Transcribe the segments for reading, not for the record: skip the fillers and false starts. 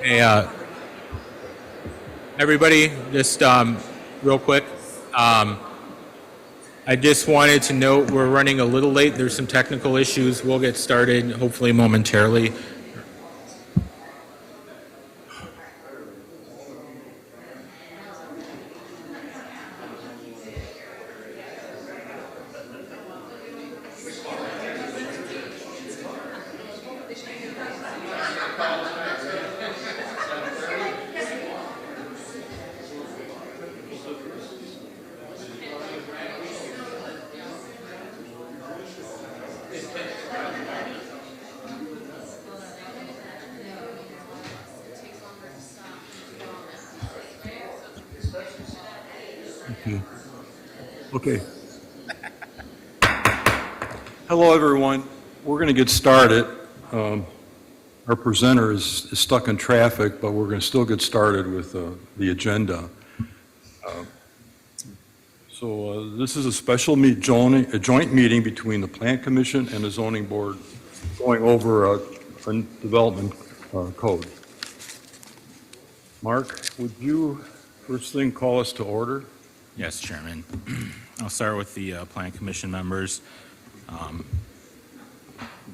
Hey, everybody, just real quick. I just wanted to note we're running a little late. There's some technical issues. We'll get started hopefully momentarily. Okay. Hello, everyone. We're going to get started. Our presenter is stuck in traffic, but we're going to still get started with the agenda. So this is a special joint meeting between the Plan Commission and the Zoning Board going over a development code. Mark, would you first thing call us to order? Yes, Chairman. I'll start with the Plan Commission members.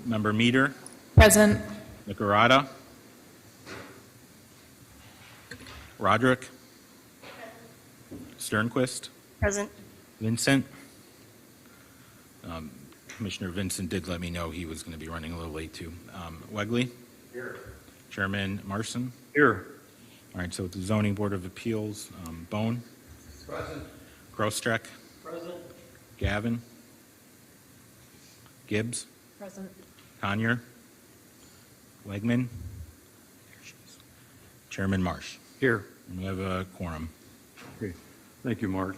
Member Meter, Present. Nicarata, Roderick, Sternquist, Present. Vincent. Commissioner Vincent did let me know he was going to be running a little late too. Wegley. Here. Chairman Marson. Here. All right, so with the Zoning Board of Appeals, Bone. Present. Grosstreck. Present. Gavin. Gibbs. Present. Conyer. Wegman. Chairman Marsh. Here. And we have a quorum. Okay. Thank you, Mark.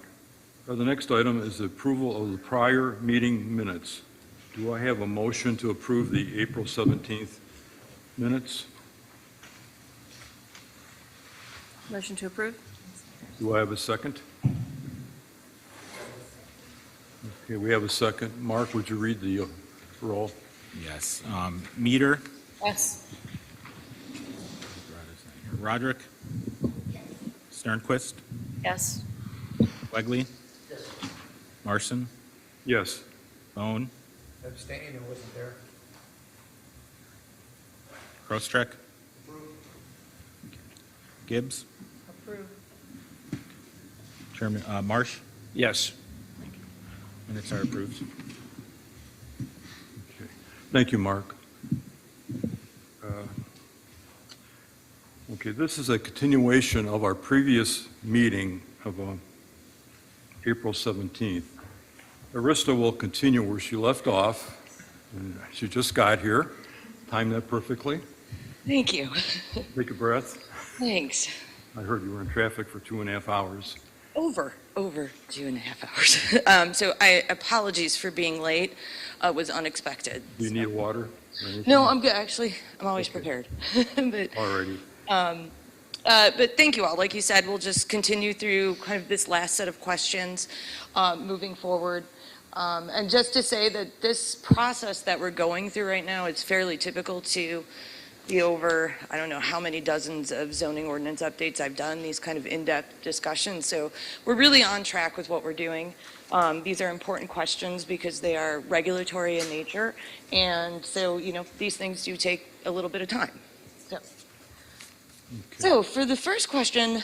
The next item is the approval of the prior meeting minutes. Do I have a motion to approve the April 17th minutes? Motion to approve. Do I have a second? Okay, we have a second. Mark, would you read the roll? Yes. Meter. Yes. Roderick. Sternquist. Yes. Wegley. Marson. Yes. Bone. Abstain, it wasn't there. Grosstreck. Gibbs. Approve. Chairman Marsh. Yes. Thank you. Minutes are approved. Okay. Thank you, Mark. Okay, this is a continuation of our previous meeting of April 17th. Arista will continue where she left off. And she just got here. Timed that perfectly. Thank you. Take a breath. Thanks. I heard you were in traffic for 2.5 hours. Over 2.5 hours. So apologies for being late. It was unexpected. Do you need water? or anything? No, I'm good. Actually, I'm always Okay. prepared. but, Alrighty. but thank you all. Like you said, we'll just continue through kind of this last set of questions moving forward. And just to say that this process that we're going through right now is fairly typical to the over, I don't know how many dozens of zoning ordinance updates I've done, these kind of in-depth discussions. So we're really on track with what we're doing. These are important questions because they are regulatory in nature. And so, you know, these things do take a little bit of time. So for the first question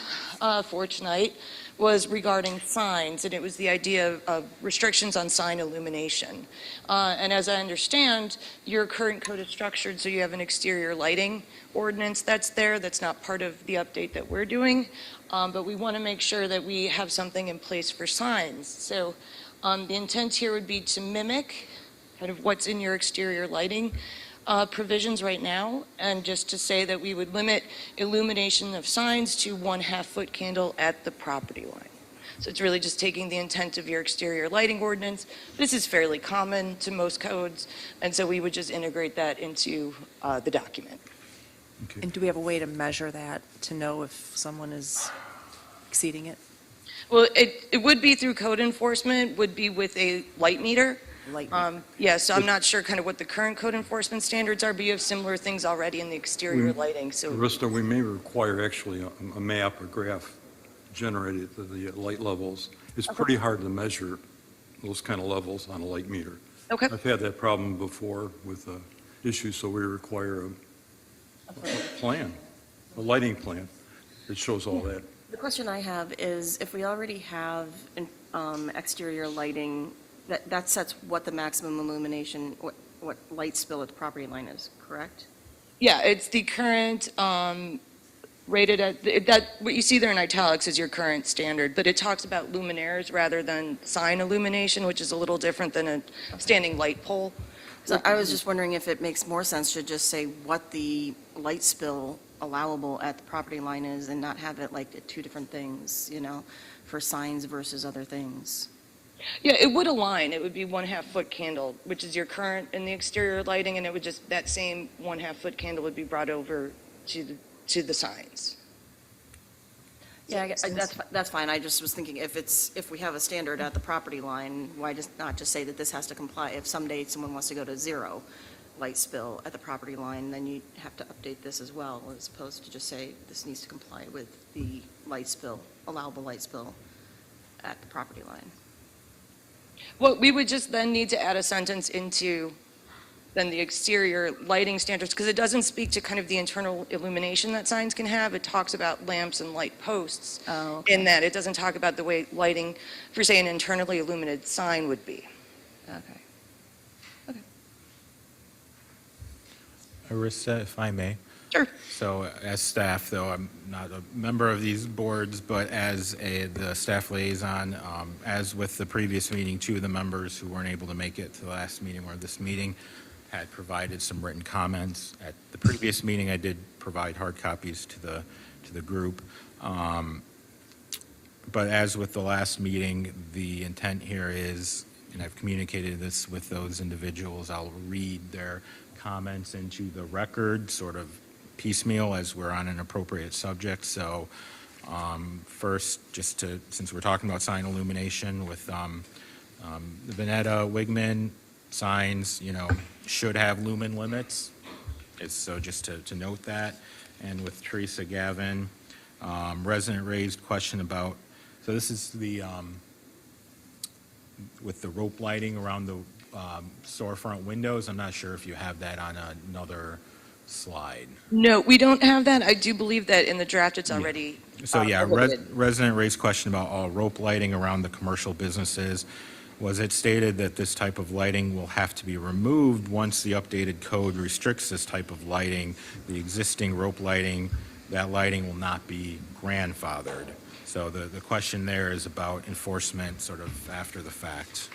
for tonight was regarding signs, and it was the idea of restrictions on sign illumination. And as I understand, your current code is structured so you have an exterior lighting ordinance that's there. That's not part of the update that we're doing, but we want to make sure that we have something in place for signs. So the intent here would be to mimic kind of what's in your exterior lighting provisions right now, and just to say that we would limit illumination of signs to 1/2 foot candle at the property line. So it's really just taking the intent of your exterior lighting ordinance. This is fairly common to most codes, and so we would just integrate that into the document. Okay. And do we have a way to measure that to know if someone is exceeding it? Well, it would be through code enforcement, would be with a light meter. light. Yeah, so I'm not sure kind of what the current code enforcement standards are, but you have similar things already in the exterior lighting, so. Arista, we may require actually a map, a graph generated of the light levels. It's pretty hard to measure those kind of levels on a light meter. Okay. I've had that problem before with issues, so we require a plan, a lighting plan that shows all that. The question I have is, if we already have exterior lighting, that sets what the maximum illumination, what light spill at the property line is, correct? Yeah, it's the current rated at, what you see there in italics is your current standard, but it talks about luminaires rather than sign illumination, which is a little different than a standing light pole. So I was just wondering if it makes more sense to just say what the light spill allowable at the property line is and not have it like two different things, for signs versus other things. Yeah, it would align. It would be 1/2 foot candle, which is your current in the exterior lighting, and it would just, that same 1/2 foot candle would be brought over to the signs. Yeah, that's fine. I just was thinking if we have a standard at the property line, why just not just say that this has to comply? If someday someone wants to go to 0 light spill at the property line, then you have to update this as well, as opposed to just say this needs to comply with the light spill, allowable light spill at the property line. Well, we would just then need to add a sentence into then the exterior lighting standards, because it doesn't speak to kind of the internal illumination that signs can have. It talks about lamps and light posts. Oh, okay. In that it doesn't talk about the way lighting, for say, an internally illuminated sign would be. Okay. Arista, if I may. Sure. So as staff, though, I'm not a member of these boards, but as the staff liaison, as with the previous meeting, 2 of the members who weren't able to make it to the last meeting or this meeting had provided some written comments. At the previous meeting, I did provide hard copies to the group. But as with the last meeting, the intent here is, and I've communicated this with those individuals, I'll read their comments into the record, sort of piecemeal as we're on an appropriate subject. So first, since we're talking about sign illumination with the Veneta Wigman signs, should have lumen limits. So just to note that. And with Teresa Gavin, resident raised question about, so this is the, with the rope lighting around the storefront windows. I'm not sure if you have that on another slide. No, we don't have that. I do believe that in the draft it's already. So yeah, prohibited. resident raised question about all rope lighting around the commercial businesses. Was it stated that this type of lighting will have to be removed once the updated code restricts this type of lighting? The existing rope lighting, that lighting will not be grandfathered. So the question there is about enforcement sort of after the fact.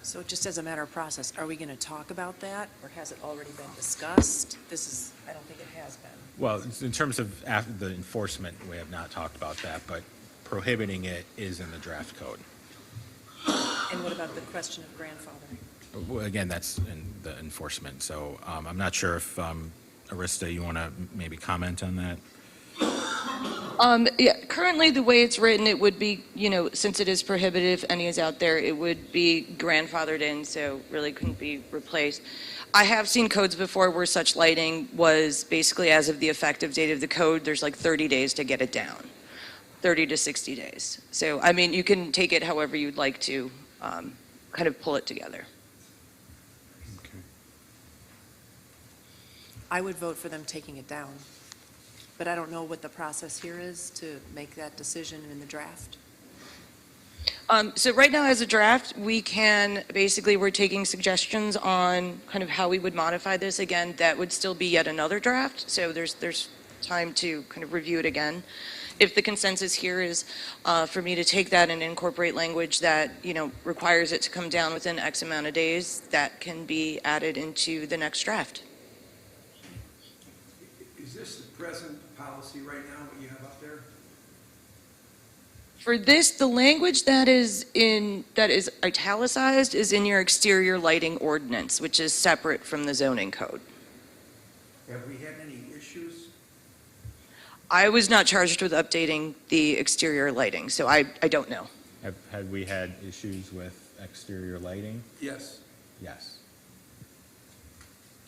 So just as a matter of process, are we going to talk about that, or has it already been discussed? I don't think it has been. Well, in terms of after the enforcement, we have not talked about that, but prohibiting it is in the draft code. And what about the question of grandfathering? Well, again, that's in the enforcement, so I'm not sure if, Arista, you want to maybe comment on that? Yeah, currently, the way it's written, it would be, since it is prohibitive, any is out there, it would be grandfathered in, so really couldn't be replaced. I have seen codes before where such lighting was basically as of the effective date of the code, there's like 30 days to get it down, 30 to 60 days. So, I mean, you can take it however you'd like to kind of pull it together. Okay. I would vote for them taking it down, but I don't know what the process here is to make that decision in the draft. So right now, as a draft, we're taking suggestions on kind of how we would modify this. Again, that would still be yet another draft, so there's time to kind of review it again. If the consensus here is for me to take that and incorporate language that, requires it to come down within X amount of days, that can be added into the next draft. Is this the present policy right now, what you have up there? For this, the language that is italicized is in your exterior lighting ordinance, which is separate from the zoning code. Have we had any issues? I was not charged with updating the exterior lighting, so I don't know. Had we had issues with exterior lighting? Yes, Yes.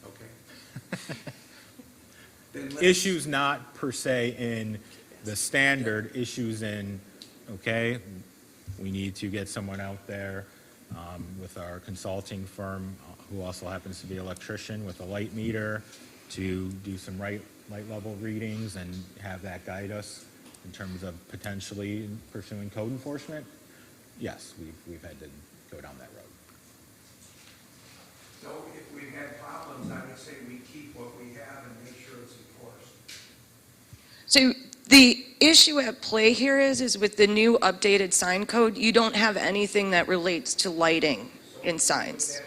okay. Then let's- Issues not per se in the standard, issues in, okay, we need to get someone out there with our consulting firm, who also happens to be an electrician, with a light meter to do some light level readings and have that guide us in terms of potentially pursuing code enforcement. Yes, we've had to go down that road. So if we've had problems, I would say we keep what we have and make sure it's enforced. So the issue at play here is with the new updated sign code, you don't have anything that relates to lighting in signs.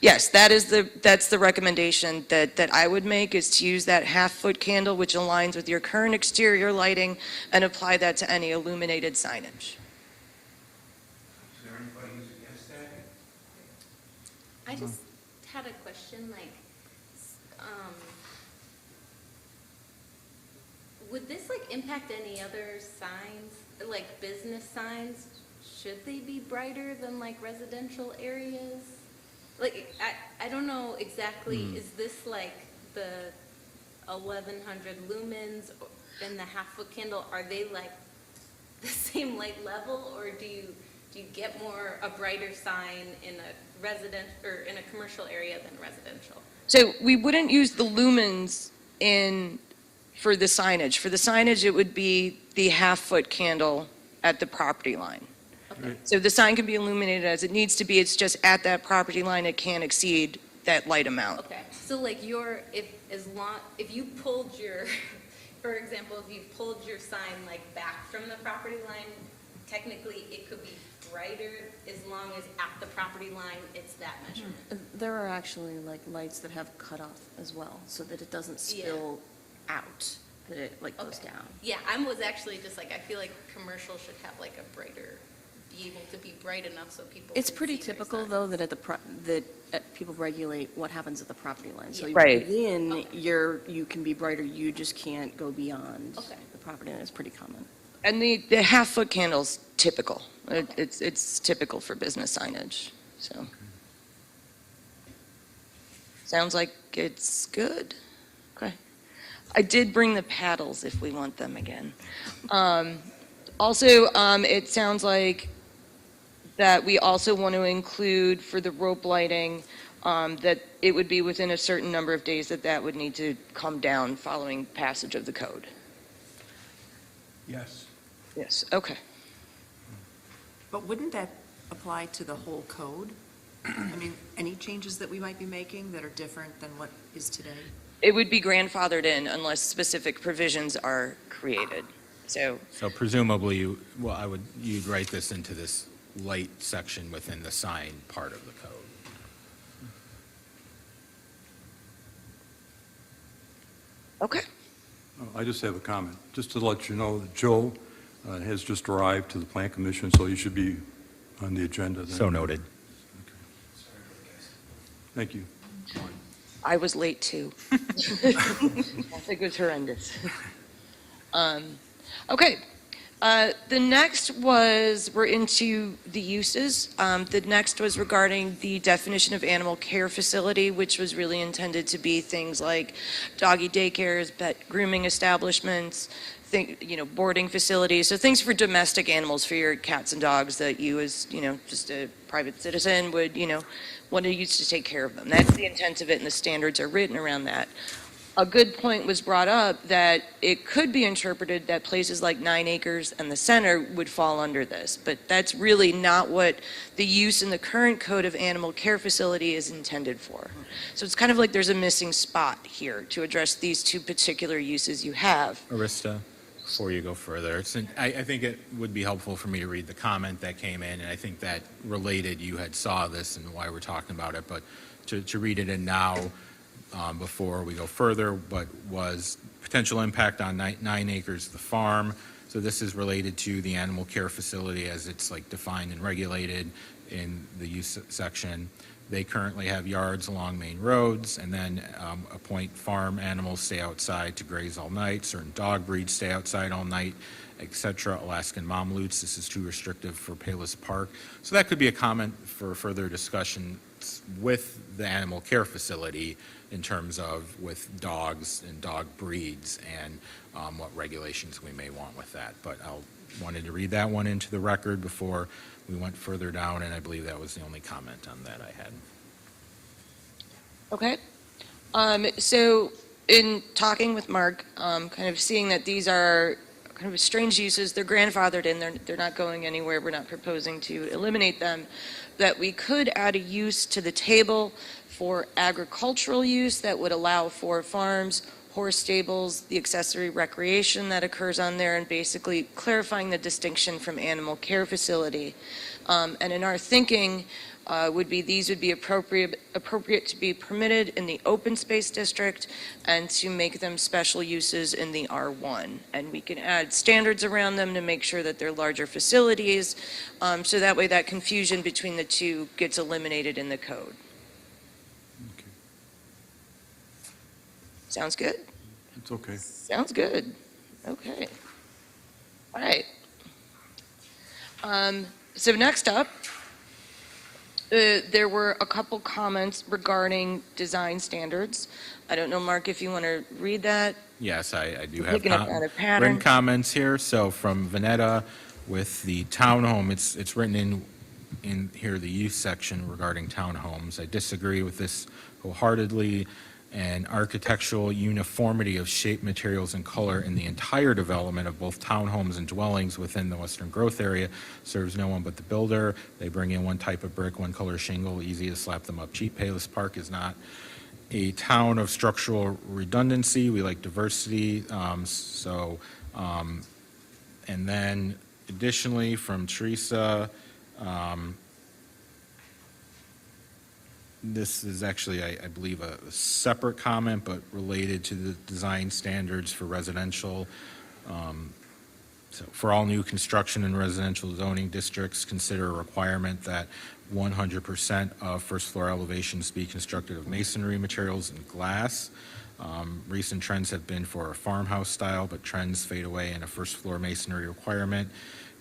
Yes, that's the recommendation that I would make, is to use that half-foot candle, which aligns with your current exterior lighting, and apply that to any illuminated signage. Is there anybody who's against that? I just had a question, like, would this like impact any other signs, like business signs? Should they be brighter than like residential areas? Like, I don't know exactly, is this like the 1,100 lumens and the half-foot candle, are they like the same light level, or do you get a brighter sign in a resident, or in a commercial area than residential? So we wouldn't use the lumens for the signage. For the signage, it would be the half-foot candle at the property line. Okay. So the sign can be illuminated as it needs to be, it's just at that property line, it can't exceed that light amount. Okay, so like if you pulled your, for example, if you pulled your sign like back from the property line, technically it could be brighter as long as at the property line it's that measurement. There are actually like lights that have cutoff as well, so that it doesn't spill out, that it like goes Okay. down. Yeah, I was actually just like, I feel like commercial should have like a brighter, be able to be bright enough so people It's can pretty see their typical, sign. though, that people regulate what happens at the property line. So Yeah. Right. within, Okay. you can be brighter, you just can't go beyond Okay. the property line. It's pretty common. And the half-foot candle's typical. It's typical for business signage, so. Sounds like it's good. Okay. I did bring the paddles if we want them again. Also, it sounds like that we also want to include for the rope lighting, that it would be within a certain number of days that would need to come down following passage of the code. Yes. Yes, okay. But wouldn't that apply to the whole code? I mean, any changes that we might be making that are different than what is today? It would be grandfathered in unless specific provisions are created. So, So presumably, you'd write this into this light section within the sign part of the code. okay. I just have a comment, just to let you know that Joe has just arrived to the Plan Commission, so he should be on the agenda then. So noted. Thank you. I was late too. Traffic was horrendous. Okay. The next we're into the uses. The next was regarding the definition of animal care facility, which was really intended to be things like doggy daycares, pet grooming establishments, boarding facilities. So things for domestic animals, for your cats and dogs that you as, just a private citizen would, want to use to take care of them. That's the intent of it, and the standards are written around that. A good point was brought up that it could be interpreted that places like 9 Acres and the center would fall under this, but that's really not what the use in the current code of animal care facility is intended for. So it's kind of like there's a missing spot here to address these two particular uses you have. Arista, before you go further, I think it would be helpful for me to read the comment that came in, and I think that related, you had saw this and why we're talking about it, but to read it in now, before we go further, but was potential impact on 9 Acres, the farm. So this is related to the animal care facility as it's like defined and regulated in the use section. They currently have yards along main roads, and then appoint farm animals stay outside to graze all night, certain dog breeds stay outside all night, etc. Alaskan Mamalutes, this is too restrictive for Palos Park. So that could be a comment for further discussion with the animal care facility in terms of with dogs and dog breeds and what regulations we may want with that. But I wanted to read that one into the record before we went further down, and I believe that was the only comment on that I had. Okay. So in talking with Mark, kind of seeing that these are kind of strange uses, they're grandfathered in, they're not going anywhere, we're not proposing to eliminate them, that we could add a use to the table for agricultural use that would allow for farms, horse stables, the accessory recreation that occurs on there, and basically clarifying the distinction from animal care facility. And in our thinking, these would be appropriate to be permitted in the open space district and to make them special uses in the R1. And we can add standards around them to make sure that they're larger facilities, so that way that confusion between the two gets eliminated in the code. Okay. Sounds good? It's okay. Sounds good. Okay. All right. So next up, there were a couple comments regarding design standards. I don't know, Mark, if you want to read that. Yes, I do have Picking up on a pattern. written comments here. So from Vanetta with the townhome, it's written in here, the use section regarding townhomes. I disagree with this wholeheartedly. And architectural uniformity of shape, materials, and color in the entire development of both townhomes and dwellings within the Western Growth Area serves no one but the builder. They bring in one type of brick, one color shingle, easy to slap them up cheap. Palos Park is not a town of structural redundancy. We like diversity. And then additionally from Teresa, this is actually, I believe, a separate comment, but related to the design standards for residential. So for all new construction in residential zoning districts, consider a requirement that 100% of first floor elevations be constructed of masonry materials and glass. Recent trends have been for a farmhouse style, but trends fade away, and a first floor masonry requirement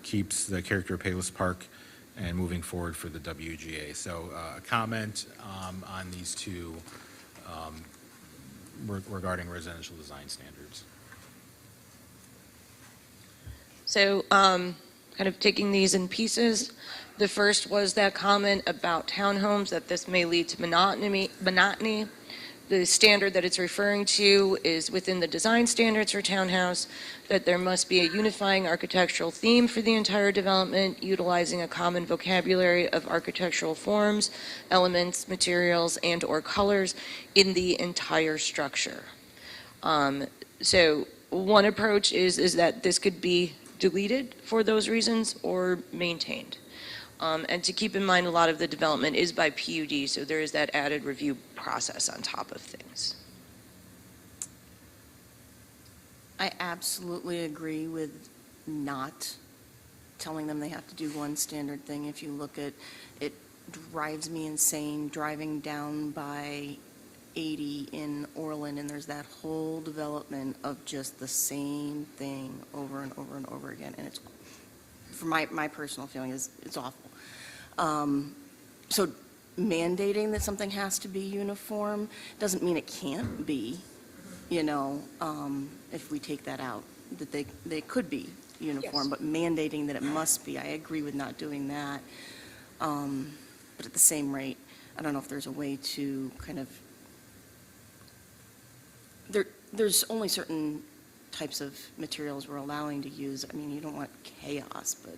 keeps the character of Palos Park and moving forward for the WGA. So a comment on these two regarding residential design standards. So kind of taking these in pieces, the first was that comment about townhomes, that this may lead to monotony. The standard that it's referring to is within the design standards for townhouse, that there must be a unifying architectural theme for the entire development, utilizing a common vocabulary of architectural forms, elements, materials, and/or colors in the entire structure. So one approach is that this could be deleted for those reasons or maintained. And to keep in mind, a lot of the development is by PUD, so there is that added review process on top of things. I absolutely agree with not telling them they have to do one standard thing. If you look at, it drives me insane driving down by 80 in Orland, and there's that whole development of just the same thing over and over and over again, and it's, for my personal feeling, is it's awful. So mandating that something has to be uniform doesn't mean it can't be, if we take that out, that they could be uniform, Yes. but mandating that it must be, I agree with not doing that. But at the same rate, I don't know if there's a way to kind of, there's only certain types of materials we're allowing to use. I mean, you don't want chaos, but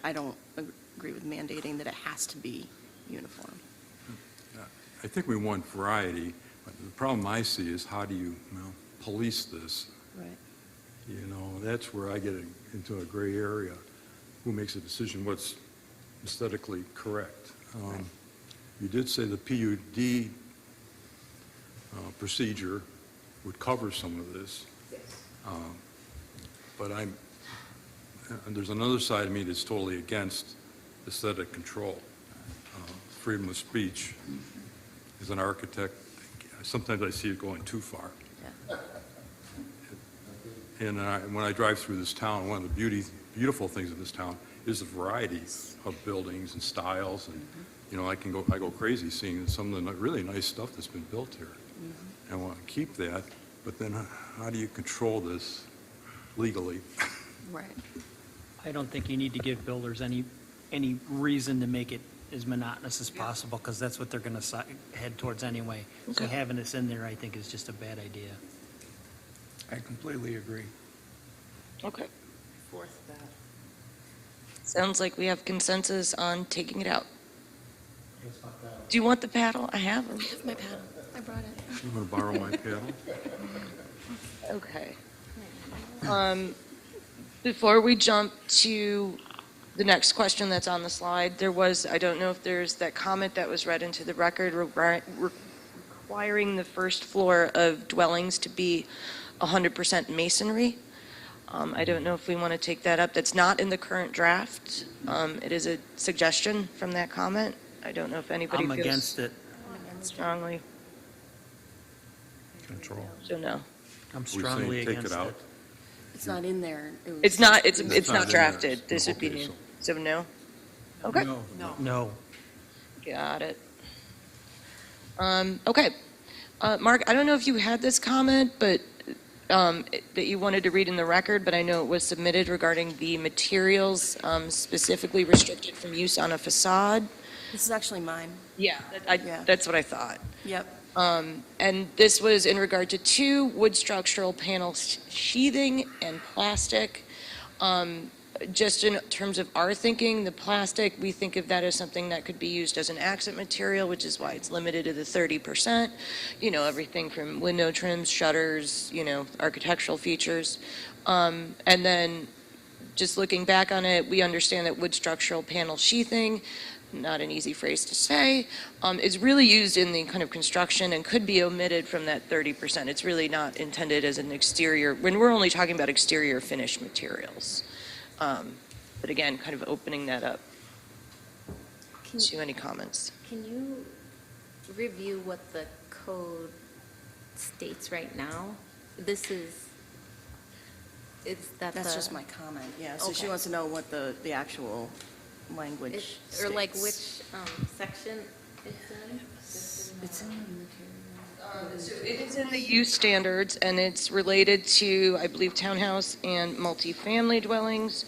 I don't agree with mandating that it has to be uniform. I think we want variety, but the problem I see is how do you, police this? Right. That's where I get into a gray area. Who makes a decision what's aesthetically correct? You did say the PUD procedure would cover some of this. but there's another side of me that's totally against aesthetic control. Freedom of speech. As an architect, sometimes I see it going too far. And when I drive through this town, one of the beautiful things of this town is the variety of buildings and styles, and, you know, I go crazy seeing some of the really nice stuff that's been built here. And I want to keep that, but then how do you control this legally? Right. I don't think you need to give builders any reason to make it as monotonous as possible, because that's what they're going to head towards anyway. So Okay. having this in there, I think, is just a bad idea. I completely agree. Okay. Fourth that. Sounds like we have consensus on taking it out. Do you want the paddle? I have them. Have my paddle. I brought it. You want to borrow my paddle? Okay. Before we jump to the next question that's on the slide, I don't know if there's that comment that was read into the record requiring the first floor of dwellings to be 100% masonry. I don't know if we want to take that up. That's not in the current draft. It is a suggestion from that comment. I don't know if anybody I'm feels against it. strongly. Control. So no. I'm Are we saying strongly take against it out? it. It's not in there. It was- It's not not in there. drafted. This would be Okay, new. So no? Okay. No. No. No. Got it. Okay. Mark, I don't know if you had this comment, but that you wanted to read in the record, but I know it was submitted regarding the materials specifically restricted from use on a facade. This is actually mine. Yeah. Yeah. That's what I thought. Yep. And this was in regard to 2 wood structural panel sheathing and plastic. Just in terms of our thinking, the plastic, we think of that as something that could be used as an accent material, which is why it's limited to the 30%. You know, everything from window trims, shutters, you know, architectural features. And then just looking back on it, we understand that wood structural panel sheathing, not an easy phrase to say, is really used in the kind of construction and could be omitted from that 30%. It's really not intended as an exterior, when we're only talking about exterior finished materials. But again, kind of opening that up to any comments. Can you review what the code states right now? Is that That's the- just my comment, yeah. So she Okay. wants to know what the actual language Or like states. which section it's in? It's in the material. So it is in the use standards, and it's related to, I believe, townhouse and multifamily dwellings.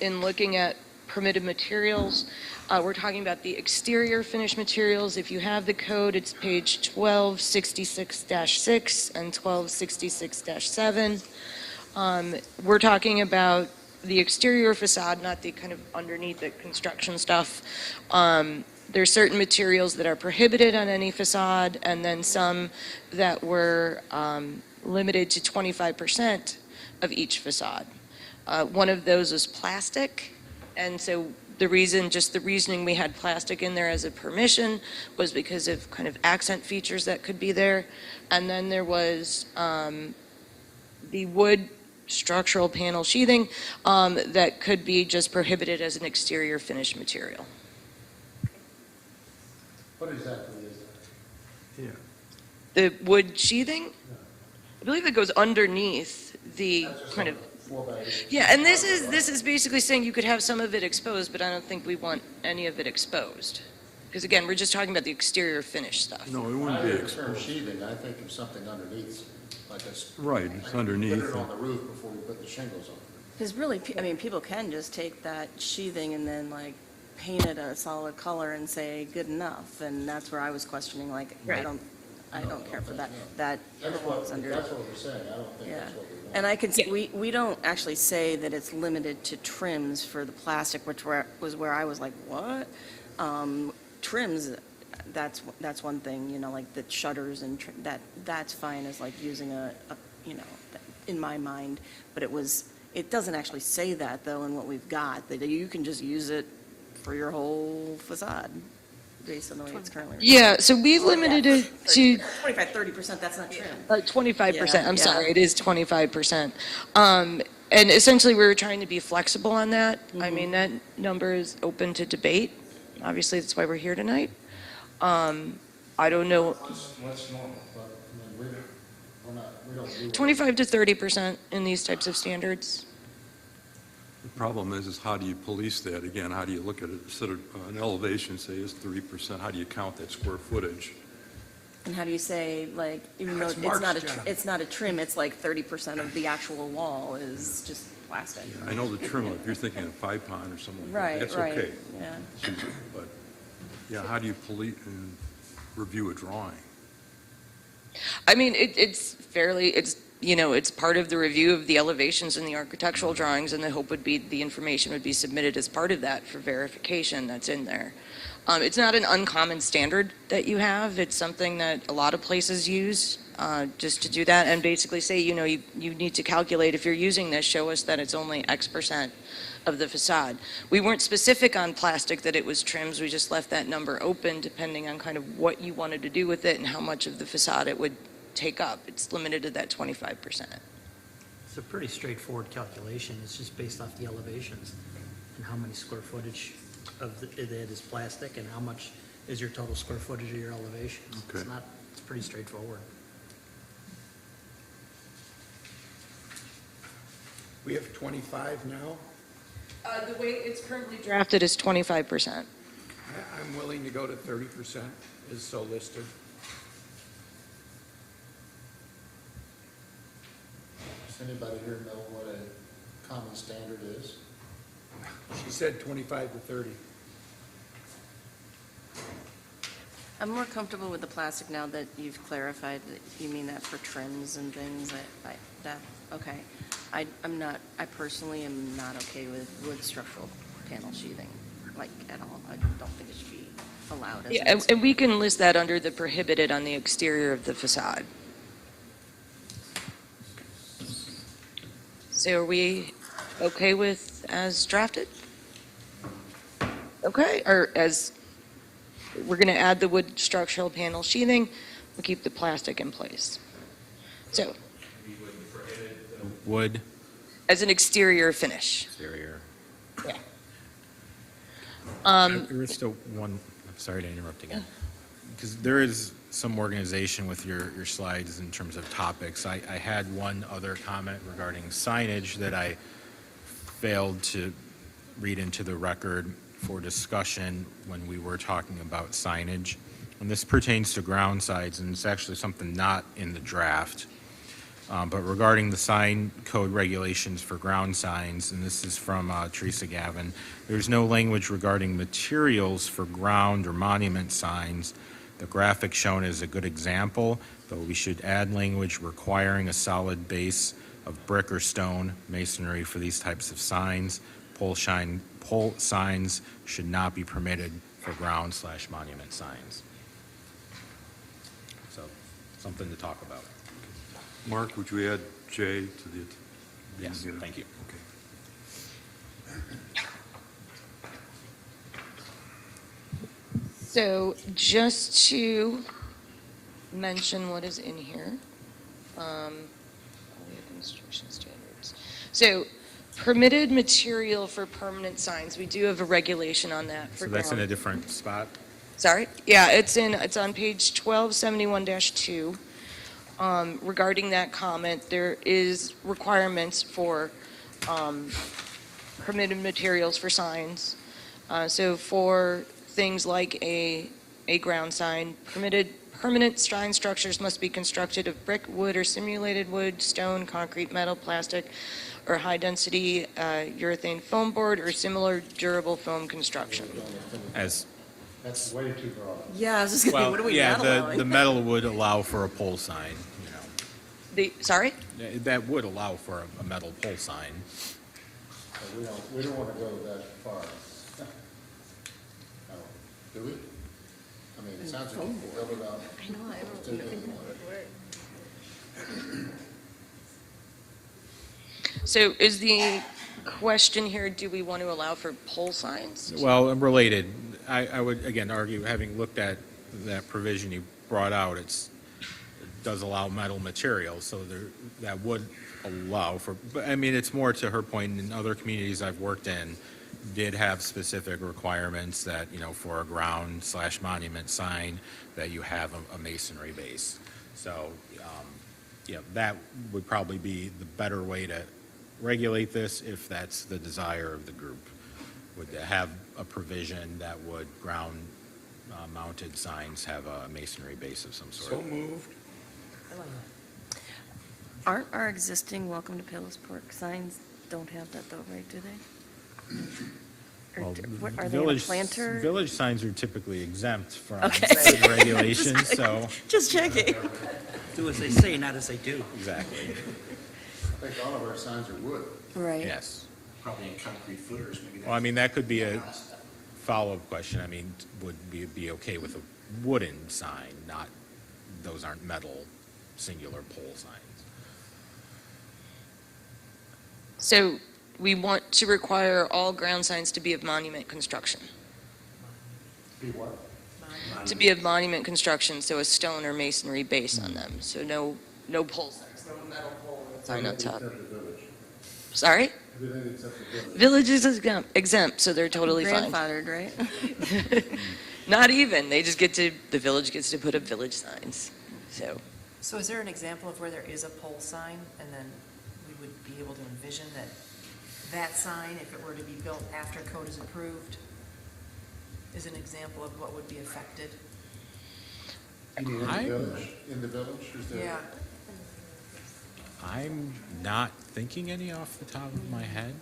In looking at permitted materials, we're talking about the exterior finished materials. If you have the code, it's page 1266-6 and 1266-7. We're talking about the exterior facade, not the kind of underneath the construction stuff. There are certain materials that are prohibited on any facade, and then some that were limited to 25% of each facade. One of those was plastic, and so the reasoning we had plastic in there as a permission was because of kind of accent features that could be there. And then there was the wood structural panel sheathing that could be just prohibited as an exterior finished material. What exactly is that? The wood sheathing, I believe it goes underneath the That's just kind of, 4x8. yeah, and this is basically saying you could have some of it exposed, but I don't think we want any of it exposed. Because again, we're just talking about the exterior finish stuff. No, it When wouldn't I be hear the term exposed. sheathing, I think of something underneath, like a. Right, it's Put underneath. it on the roof before we put the shingles on. Because really, I mean, people can just take that sheathing and then like paint it a solid color and say good enough, and that's where I was questioning, like, I Right. don't care for that. That That's belongs what, under. that's what we're saying, I don't think Yeah. that's what we want. And I could, Yeah. we don't actually say that it's limited to trims for the plastic, which was where I was like, what? Trims, that's one thing, you know, like the shutters and that's fine as like using a, you know, in my mind. But it doesn't actually say that though in what we've got, that you can just use it for your whole facade. based on the way it's currently. Yeah, so we limited it to 25, 30%, that's not trim. 25%, Yeah, I'm yeah. sorry, it is 25%. And essentially, we were trying to be flexible on that. I mean, that number is open to debate. Obviously, that's why we're here tonight. I don't know, What's normal? But, I mean, we don't do. 25 to 30% in these types of standards. The problem is how do you police that? Again, how do you look at it, instead of an elevation, say it's 3%, how do you count that square footage? And how do you say, like, even though That's it's not Mark's job. it's not a trim, it's like 30% of the actual wall is just plastic. I know the trim, if you're thinking of 5-pound or something like that, Right, that's right, okay. yeah. But, yeah, how do you police and review a drawing? I mean, it's fairly, it's part of the review of the elevations and the architectural drawings, and the hope would be the information would be submitted as part of that for verification that's in there. It's not an uncommon standard that you have. It's something that a lot of places use, just to do that and basically say, you need to calculate, if you're using this, show us that it's only X% of the facade. We weren't specific on plastic that it was trims. We just left that number open depending on kind of what you wanted to do with it and how much of the facade it would take up. It's limited to that 25%. It's a pretty straightforward calculation. It's just based off the elevations and how many square footage of it is plastic and how much is your total square footage of your elevations. Okay. It's pretty straightforward. We have 25 now. The way it's currently drafted is 25%. I'm willing to go to 30%, is so listed. Does anybody here know what a common standard is? She said 25 to 30. I'm more comfortable with the plastic now that you've clarified that you mean that for trims and things, okay. I personally am not okay with wood structural panel sheathing, like, at all. I don't think it should be allowed as Yeah, an and we can list that under the prohibited on the exterior of the facade. So are we okay with as drafted? Okay, or as, we're going to add the wood structural panel sheathing, we'll keep the plastic in place. So, Wood as an exterior finish. exterior. Yeah. There is still one, I'm sorry to interrupt again, because there is some organization with your slides in terms of topics. I had one other comment regarding signage that I failed to read into the record for discussion when we were talking about signage. And this pertains to ground sides, and it's actually something not in the draft. But regarding the sign code regulations for ground signs, and this is from Teresa Gavin, there's no language regarding materials for ground or monument signs. The graphic shown is a good example, though we should add language requiring a solid base of brick or stone masonry for these types of signs. Pole signs should not be permitted for ground/monument signs. So, something to talk about. Mark, would you add J to the? Yes, thank you. Okay. So just to mention what is in here, construction standards. So permitted material for permanent signs, we do have a regulation on that for So that's in a ground. different spot? Sorry, yeah, it's on page 1271-2. Regarding that comment, there is requirements for permitted materials for signs. So for things like a ground sign, permanent sign structures must be constructed of brick, wood, or simulated wood, stone, concrete, metal, plastic, or high-density urethane foam board, or similar durable foam construction. As, That's way too broad. Yeah, I was just gonna say, well, what are we yeah, not the allowing? metal would allow for a pole sign, Sorry? That would allow for a metal pole sign. So we don't want to go that far. No. Do we? I mean, it sounds like you can build it up. I know, I don't think that would work. So is the question here, do we want to allow for pole signs? Well, related, I would, again, argue, having looked at that provision you brought out, it does allow metal material, so that would allow for, but I mean, it's more to her point, in other communities I've worked in, did have specific requirements that, for a ground/monument sign, that you have a masonry base. So, that would probably be the better way to regulate this, if that's the desire of the group, would have a provision that would ground-mounted signs have a masonry base of some sort. So moved. Aren't our existing Welcome to Palos Park signs don't have that though, right, do they? Or Well, what, are they on a planter? Village signs are typically exempt from Okay. the regulations, so, Just checking. Do as they say, not as they do. exactly, I think all of our signs are wood, Right. yes. probably in concrete footers, maybe. Well, I mean, that could be a follow-up question. I mean, would we be okay with a wooden sign, not, those aren't metal, singular pole signs? So we want to require all ground signs to be of monument construction. Be what? To be of monument construction, so a stone or masonry base on them. So no pole signs, no metal pole sign on top. Except the village. Sorry? Everything except the village. Village is exempt, so they're totally fine. Grandfathered, right? Not even, the village gets to put up village signs, so. So is there an example of where there is a pole sign, and then we would be able to envision that sign, if it were to be built after code is approved, is an example of what would be affected? In the village, is there? Yeah. I'm not thinking any off the top of my head.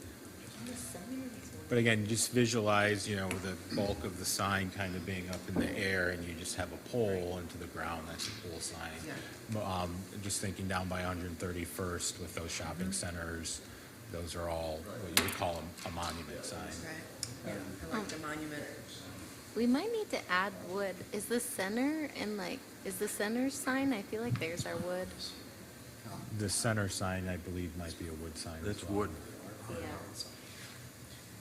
But again, just visualize, the bulk of the sign kind of being up in the air, and you just have a pole into the ground, that's a pole sign. Just thinking down by 131st with those shopping centers, those are all what you would call a monument sign. Right. Yeah, I like the monument. We might need to add wood. Is the center and is the center sign? I feel like theirs are wood. The center sign, I believe, might be a wood sign as That's well. wood. Yeah.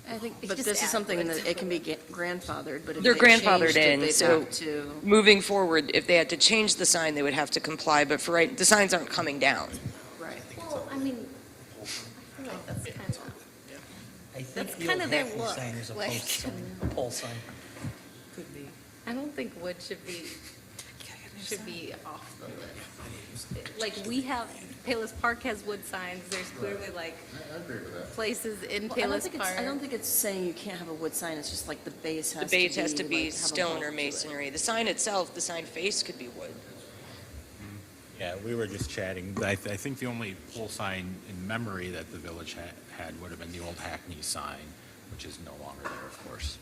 I think. But this is something that it can be grandfathered, but if They're they grandfathered changed it, in, they'd so- have to. Moving forward, if they had to change the sign, they would have to comply, but for right, the signs aren't coming down. Right. Well, I mean, I feel like that's kind of. I think That's the kinda old their Hackney look, sign is a like- post sign, pole sign. Could be. I don't think wood should be off the list. Like, we have, Palos Park has wood signs, there's clearly like I agree with that. places in Well, Palos Park. I don't think it's saying you can't have a wood sign, it's just like the base has The to be. base has to be like, have a stone bulk or to it. masonry. The sign itself, the sign face could be wood. Yeah, we were just chatting. I think the only pole sign in memory that the village had would have been the old Hackney sign, which is no longer there, of course.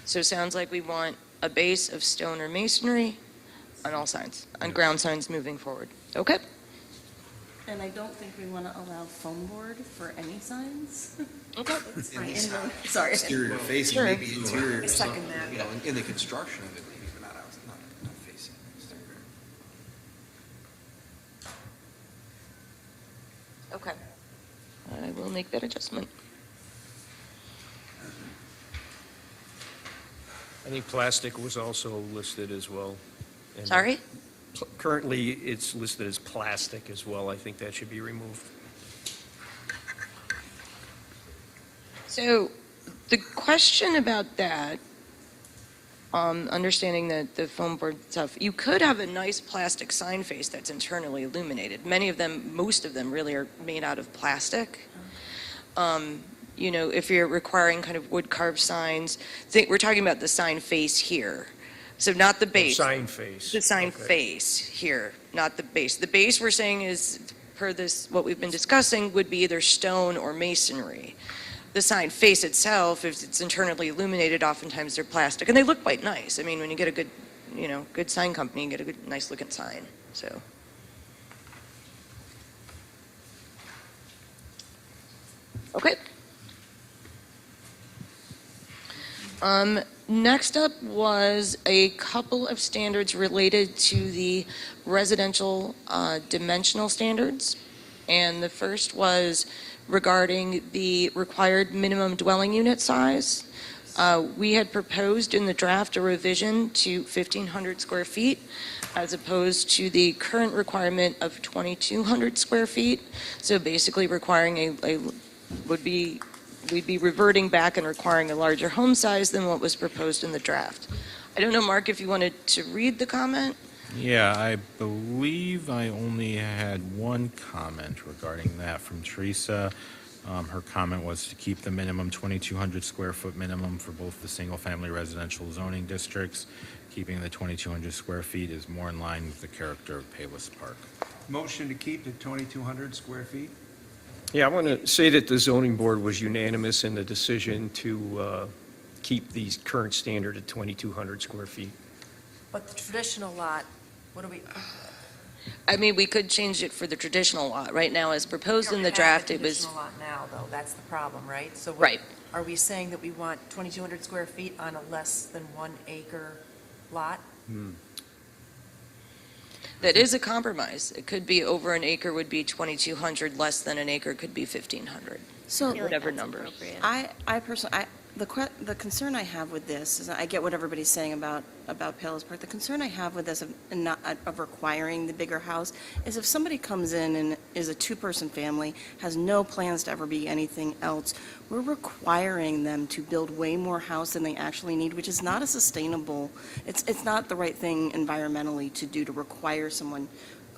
So it sounds like we want a base of stone or masonry on all signs, on ground signs moving forward. Okay? And I don't think we want to allow foam board for any signs. Okay. Sorry. Exterior facing, Sure. maybe interior. I second that. You know, in the construction of it, maybe, but not facing exterior. Okay. I will make that adjustment. I think plastic was also listed as well. And Sorry? Currently, it's listed as plastic as well. I think that should be removed. So the question about that, understanding that the foam board stuff, you could have a nice plastic sign face that's internally illuminated. Many of them, most of them really are made out of plastic. If you're requiring kind of wood carved signs, we're talking about the sign face here. So not the base. Sign face. The sign Okay. face here, not the base. The base we're saying is, per this, what we've been discussing, would be either stone or masonry. The sign face itself, if it's internally illuminated, oftentimes they're plastic, and they look quite nice. I mean, when you get a good, good sign company, you get a good, nice looking sign, so. Okay. Next up was a couple of standards related to the residential dimensional standards. And the first was regarding the required minimum dwelling unit size. We had proposed in the draft a revision to 1,500 square feet as opposed to the current requirement of 2,200 square feet. So basically requiring we'd be reverting back and requiring a larger home size than what was proposed in the draft. I don't know, Mark, if you wanted to read the comment? Yeah, I believe I only had one comment regarding that from Teresa. Her comment was to keep the minimum 2,200 square foot minimum for both the single-family residential zoning districts. Keeping the 2,200 square feet is more in line with the character of Payless Park. Motion to keep the 2,200 square feet? Yeah, I want to say that the zoning board was unanimous in the decision to keep the current standard at 2,200 square feet. But the traditional lot, what do we? I mean, we could change it for the traditional lot. Right now, as proposed in the We don't have draft, the it was, traditional lot now, though, that's the problem, right? So right. Are we saying that we want 2,200 square feet on a less than 1 acre lot? That is a compromise. It could be over an acre would be 2,200, less than an acre could be 1,500. So I feel like Whatever that's number. appropriate. I personally, the concern I have with this is, I get what everybody's saying about Palos Park. The concern I have with this of requiring the bigger house is if somebody comes in and is a two-person family, has no plans to ever be anything else, we're requiring them to build way more house than they actually need, which is not a sustainable, it's not the right thing environmentally to do, to require someone,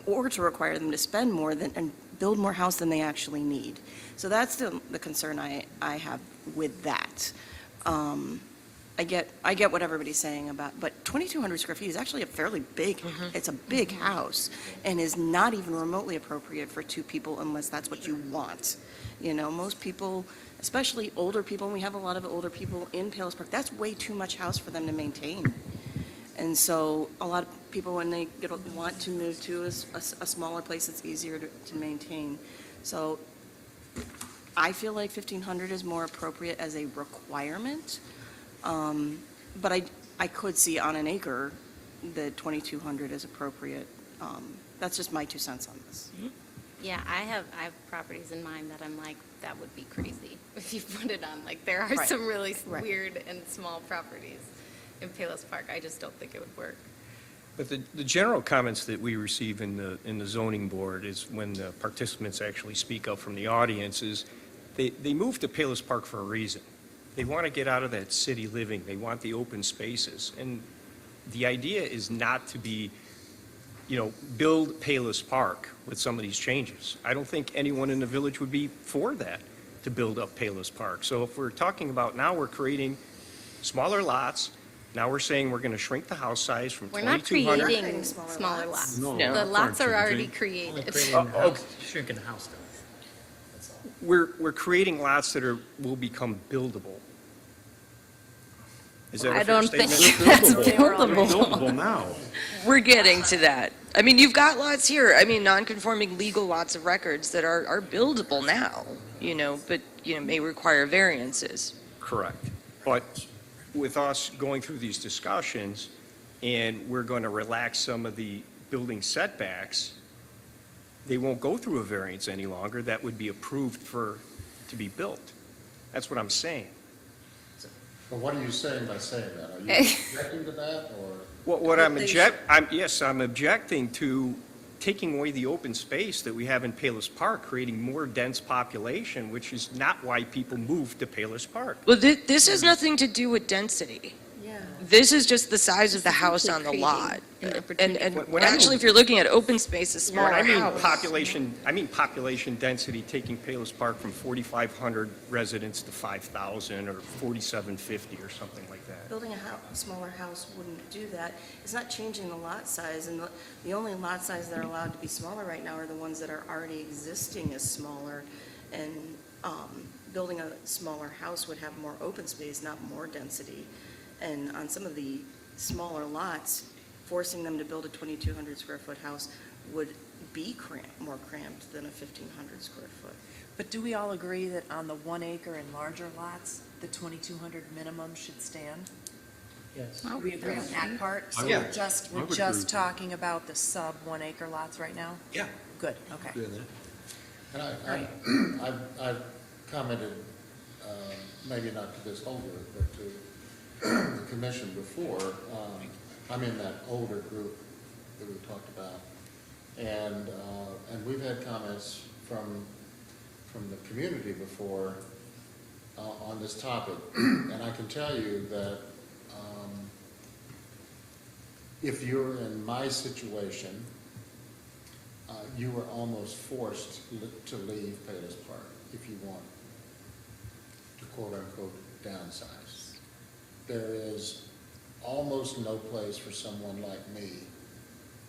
or to require them to spend more than, and build more house than they actually need. So that's the concern I have with that. I get what everybody's saying about, but 2,200 square feet is actually a fairly big, it's a big house, and is not even remotely appropriate for two people unless that's what you want. You know, most people, especially older people, and we have a lot of older people in Palos Park, that's way too much house for them to maintain. And so a lot of people, when they want to move to a smaller place, it's easier to maintain. So I feel like 1,500 is more appropriate as a requirement, but I could see on an acre that 2,200 is appropriate. That's just my 2 cents on this. Yeah, I have properties in mind that I'm like, that would be crazy if you put it on. Like, there are Right. some really Right. weird and small properties in Palos Park. I just don't think it would work. But the general comments that we receive in the zoning board is when the participants actually speak up from the audience is they moved to Palos Park for a reason. They want to get out of that city living. They want the open spaces. And the idea is not to be, build Palos Park with some of these changes. I don't think anyone in the village would be for that, to build up Palos Park. So if we're talking about now we're creating smaller lots, now we're saying we're going to shrink the house size from We're not 2,200. creating Creating smaller smaller lots. lots. No, No. The lots are already changing. created. Only creating the Oh, house, shrinking the house down. That's all. We're creating lots that will become buildable. Is that I a fair don't think statement? that's Buildable now. We're getting to that. I mean, you've got lots here, non-conforming legal lots of records that are buildable now, but, may require variances. Correct. But with us going through these discussions, and we're going to relax some of the building setbacks, they won't go through a variance any longer. That would be approved to be built. That's what I'm saying. But what are you saying by saying that? Are you objecting to that, or? What I'm objecting to taking away the open space that we have in Palos Park, creating more dense population, which is not why people move to Palos Park. Well, this has nothing to do with density. Yeah. This is just the size of the house on the Creating lot. an And opportunity. When I actually, mean- if you're looking at open space, a smaller When I mean house. population density, taking Palos Park from 4,500 residents to 5,000 or 4,750 or something like that. Building a smaller house wouldn't do that. It's not changing the lot size, and the only lot size that are allowed to be smaller right now are the ones that are already existing as smaller, and building a smaller house would have more open space, not more density. And on some of the smaller lots, forcing them to build a 2,200 square foot house would be more cramped than a 1,500 square foot. But do we all agree that on the 1 acre and larger lots, the 2,200 minimum should stand? Yes. Do we agree on that part? I So would- we're I just would agree. talking about the sub 1 acre lots right now? Yeah. Good, okay. And I've commented, maybe not to this holder, but to the commission before. I'm in that older group that we talked about. And we've had comments from the community before on this topic. And I can tell you that if you're in my situation, you were almost forced to leave Payless Park if you want to quote-unquote downsize. There is almost no place for someone like me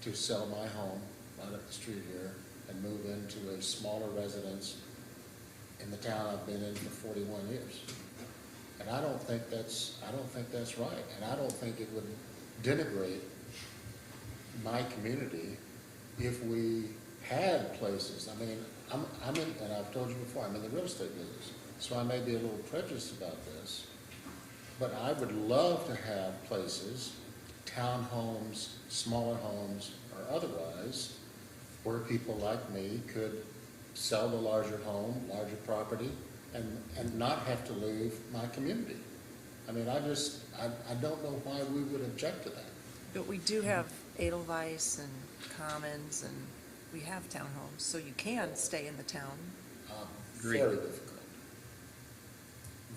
to sell my home right up the street here and move into a smaller residence in the town I've been in for 41 years. And I don't think that's right. And I don't think it would denigrate my community if we had places. I mean, I'm in, and I've told you before, I'm in the real estate business, so I may be a little prejudiced about this, but I would love to have places, townhomes, smaller homes, or otherwise, where people like me could sell the larger home, larger property, and not have to leave my community. I mean, I don't know why we would object to that. But we do have Edelweiss and Commons, and we have townhomes, so you can stay in the town. Agreed. Very difficult.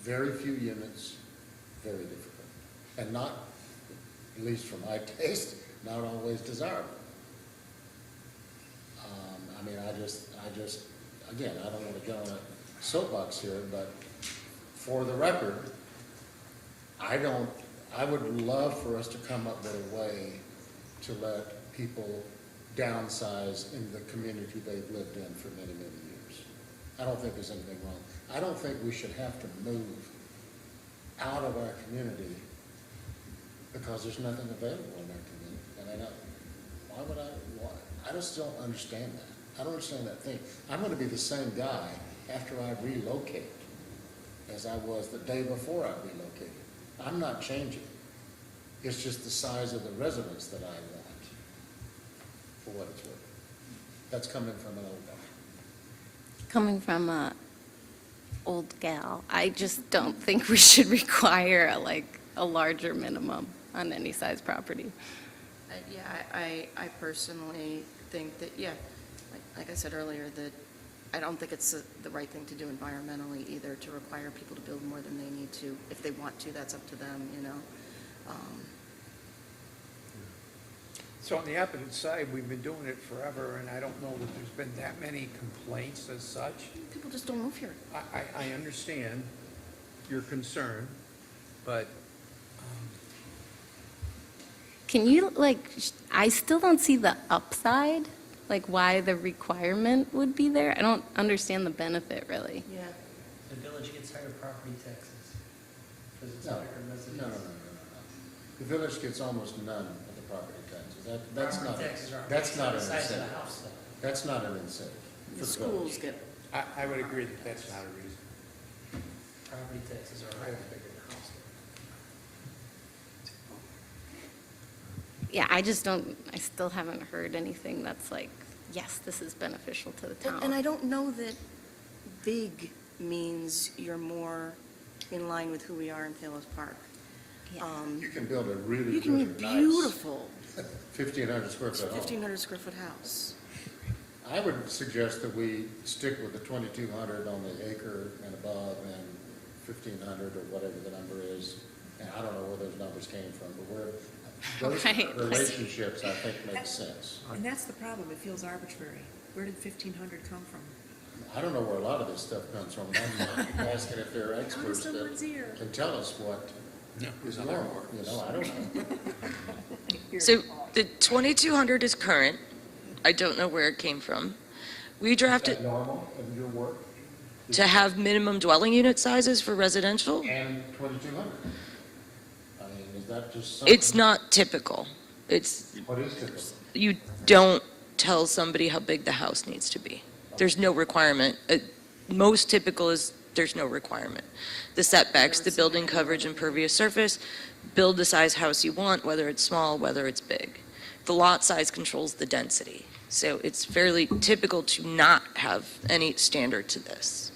Very few units, very difficult. And not, at least for my taste, not always desirable. I mean, I just, again, I don't want to get on a soapbox here, but for the record, I would love for us to come up with a way to let people downsize in the community they've lived in for many, many years. I don't think there's anything wrong. I don't think we should have to move out of our community because there's nothing available in our community. And why would I just don't understand that. I don't understand that thing. I'm going to be the same guy after I relocate as I was the day before I relocated. I'm not changing. It's just the size of the residence that I want, for what it's worth. That's coming from an old guy. Coming from a old gal, I just don't think we should require a larger minimum on any size property. Yeah, I personally think that, yeah, like I said earlier, that I don't think it's the right thing to do environmentally either, to require people to build more than they need to. If they want to, that's up to them, you know? So on the opposite side, we've been doing it forever, and I don't know that there's been that many complaints as such. People just don't move here. I understand your concern, but Can you, I still don't see the upside, why the requirement would be there. I don't understand the benefit, really. Yeah. The village gets higher property taxes because it's No, higher no. residential. The village gets almost none of the property taxes. Property taxes are That's not an the size of the incentive. house, though. That's not an incentive. The for schools village. get, I would agree that that's not a reason. Property taxes are higher bigger than the house. Yeah, I still haven't heard anything that's yes, this is beneficial to the town. and I don't know that big means you're more in line with who we are in Palos Park. Yeah. You can build a really You can be good, nice beautiful, 1,500 square foot home. 1,500 square foot house. I would suggest that we stick with the 2,200 on the acre and above and 1,500 or whatever the number is. And I don't know where those numbers came from, but those Right. relationships, I think, make sense. And that's the problem, it feels arbitrary. Where did 1,500 come from? I don't know where a lot of this stuff comes from. I'm asking if there are experts someone's that ear. can tell us what is normal, I don't know. So the 2,200 is current. I don't know where it came from. We Is drafted that normal in your work? to have minimum dwelling unit sizes for residential. And 2,200? I mean, is that just something? It's not typical. It's, What is typical? you don't tell somebody how big the house needs to be. There's no requirement. Most typical is there's no requirement. The setbacks, the building coverage, impervious surface, build the size house you want, whether it's small, whether it's big. The lot size controls the density. So it's fairly typical to not have any standard to this.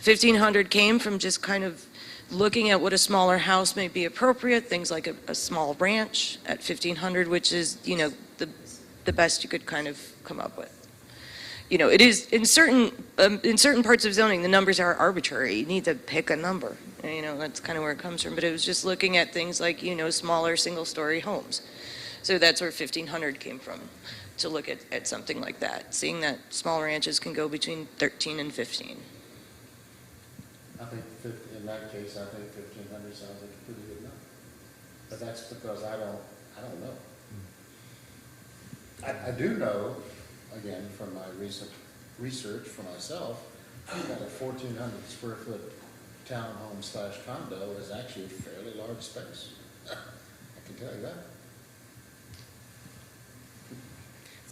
1,500 came from just kind of looking at what a smaller house may be appropriate, things like a small ranch at 1,500, which is, the best you could kind of come up with. It is, in certain parts of zoning, the numbers are arbitrary. You need to pick a number. That's kind of where it comes from. But it was just looking at things like, smaller single-story homes. So that's where 1,500 came from, to look at something like that, seeing that small ranches can go between 13 and 15. I think in that case, I think 1,500 sounds like a pretty good number. But that's because I don't know. I do know, again, from my recent research for myself, that a 1,400 square foot townhome/condo is actually a fairly large space. I can tell you that.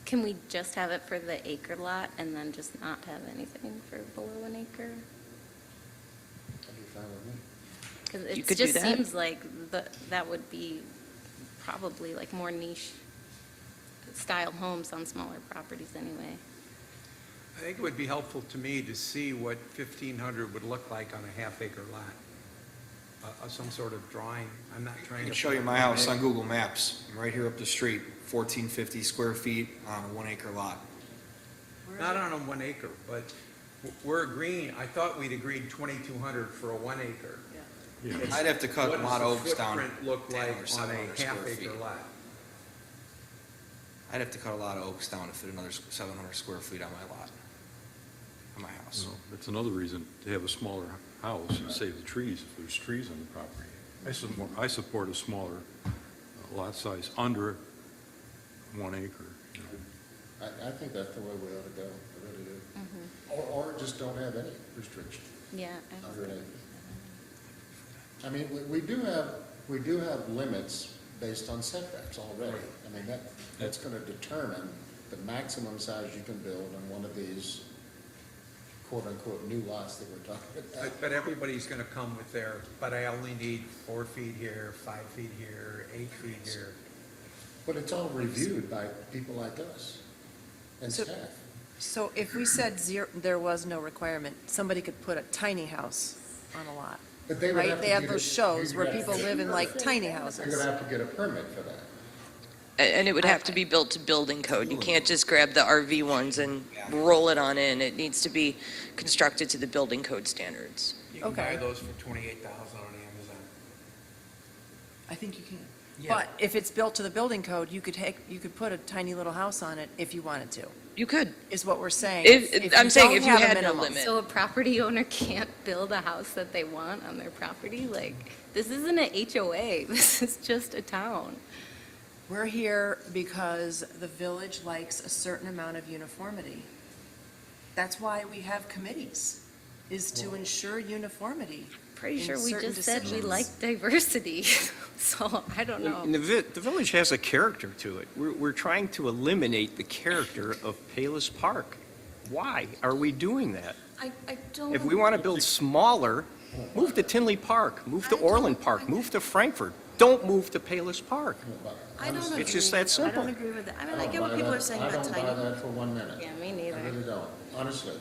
Can we just have it for the acre lot and then just not have anything for below an acre? That'd be fine with me. Because You it could do just that. seems like that would be probably like more niche style homes on smaller properties anyway. I think it would be helpful to me to see what 1,500 would look like on a half-acre lot. Some sort of drawing. I'm not I trying can to. show you my house on Google Maps. I'm right here up the street, 1,450 square feet on a 1 acre lot. Not on a 1 acre, but we're agreeing, I thought we'd agreed 2,200 for a 1 acre. I'd have to cut a lot of oaks down. What does the footprint look 10 like or on 700 a square half-acre feet. lot? I'd have to cut a lot of oaks down to fit another 700 square feet on my lot, on my house. Well, that's another reason to have a smaller house and save the trees if there's trees on the property. I support a smaller lot size under 1 acre. I think that's the way we ought to go, I really do. Or just don't have any restriction Yeah. under an acre. I mean, we do have limits based on setbacks already. I mean, that's going to determine the maximum size you can build on one of these quote-unquote new lots that we're talking about. But everybody's gonna come with their, but I only need 4 feet here, 5 feet here, 8 feet here. But it's all reviewed by people like us and So- staff. So if we said there was no requirement, somebody could put a tiny house on a lot, But they would right? have They to have get those a- shows you'd where have to people get- live in like tiny You're houses. going to have to get a permit for that. And it would have to be built to building code. You can't just grab the RV ones and roll it on in. It needs to be constructed to the building code standards. You can buy Okay. those for 28,000 on Amazon. I think you can. Yeah. But if it's built to the building code, you could put a tiny little house on it if you wanted to, You could. is what we're saying. I'm saying if you don't have a had no minimum. limit. So a property owner can't build a house that they want on their property? Like, this isn't an HOA, this is just a town. We're here because the village likes a certain amount of uniformity. That's why we have committees, is to ensure uniformity. Pretty in sure we certain just said we decisions. like diversity, so I don't know. And the village has a character to it. We're trying to eliminate the character of Palos Park. Why are we doing that? I don't. If we want to build smaller, move to Tinley Park, move to Orland Park, move to Frankfurt. Don't move to Palos Park. I don't agree. It's just that I simple. don't agree with that. I mean, I don't get what buy people that. are saying about I don't buy tiny. that for 1 minute. Yeah, me I neither. really don't, honestly.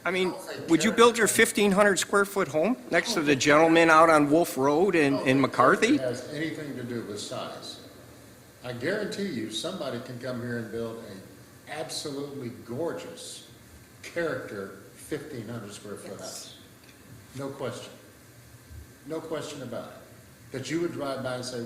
I mean, would you build your 1,500 square foot home next to the gentleman out on Wolf Road in McCarthy? It has anything to do with size. I guarantee you, somebody can come here and build a absolutely gorgeous character 1,500 square foot house. No question. No question about it. That you would drive by and say,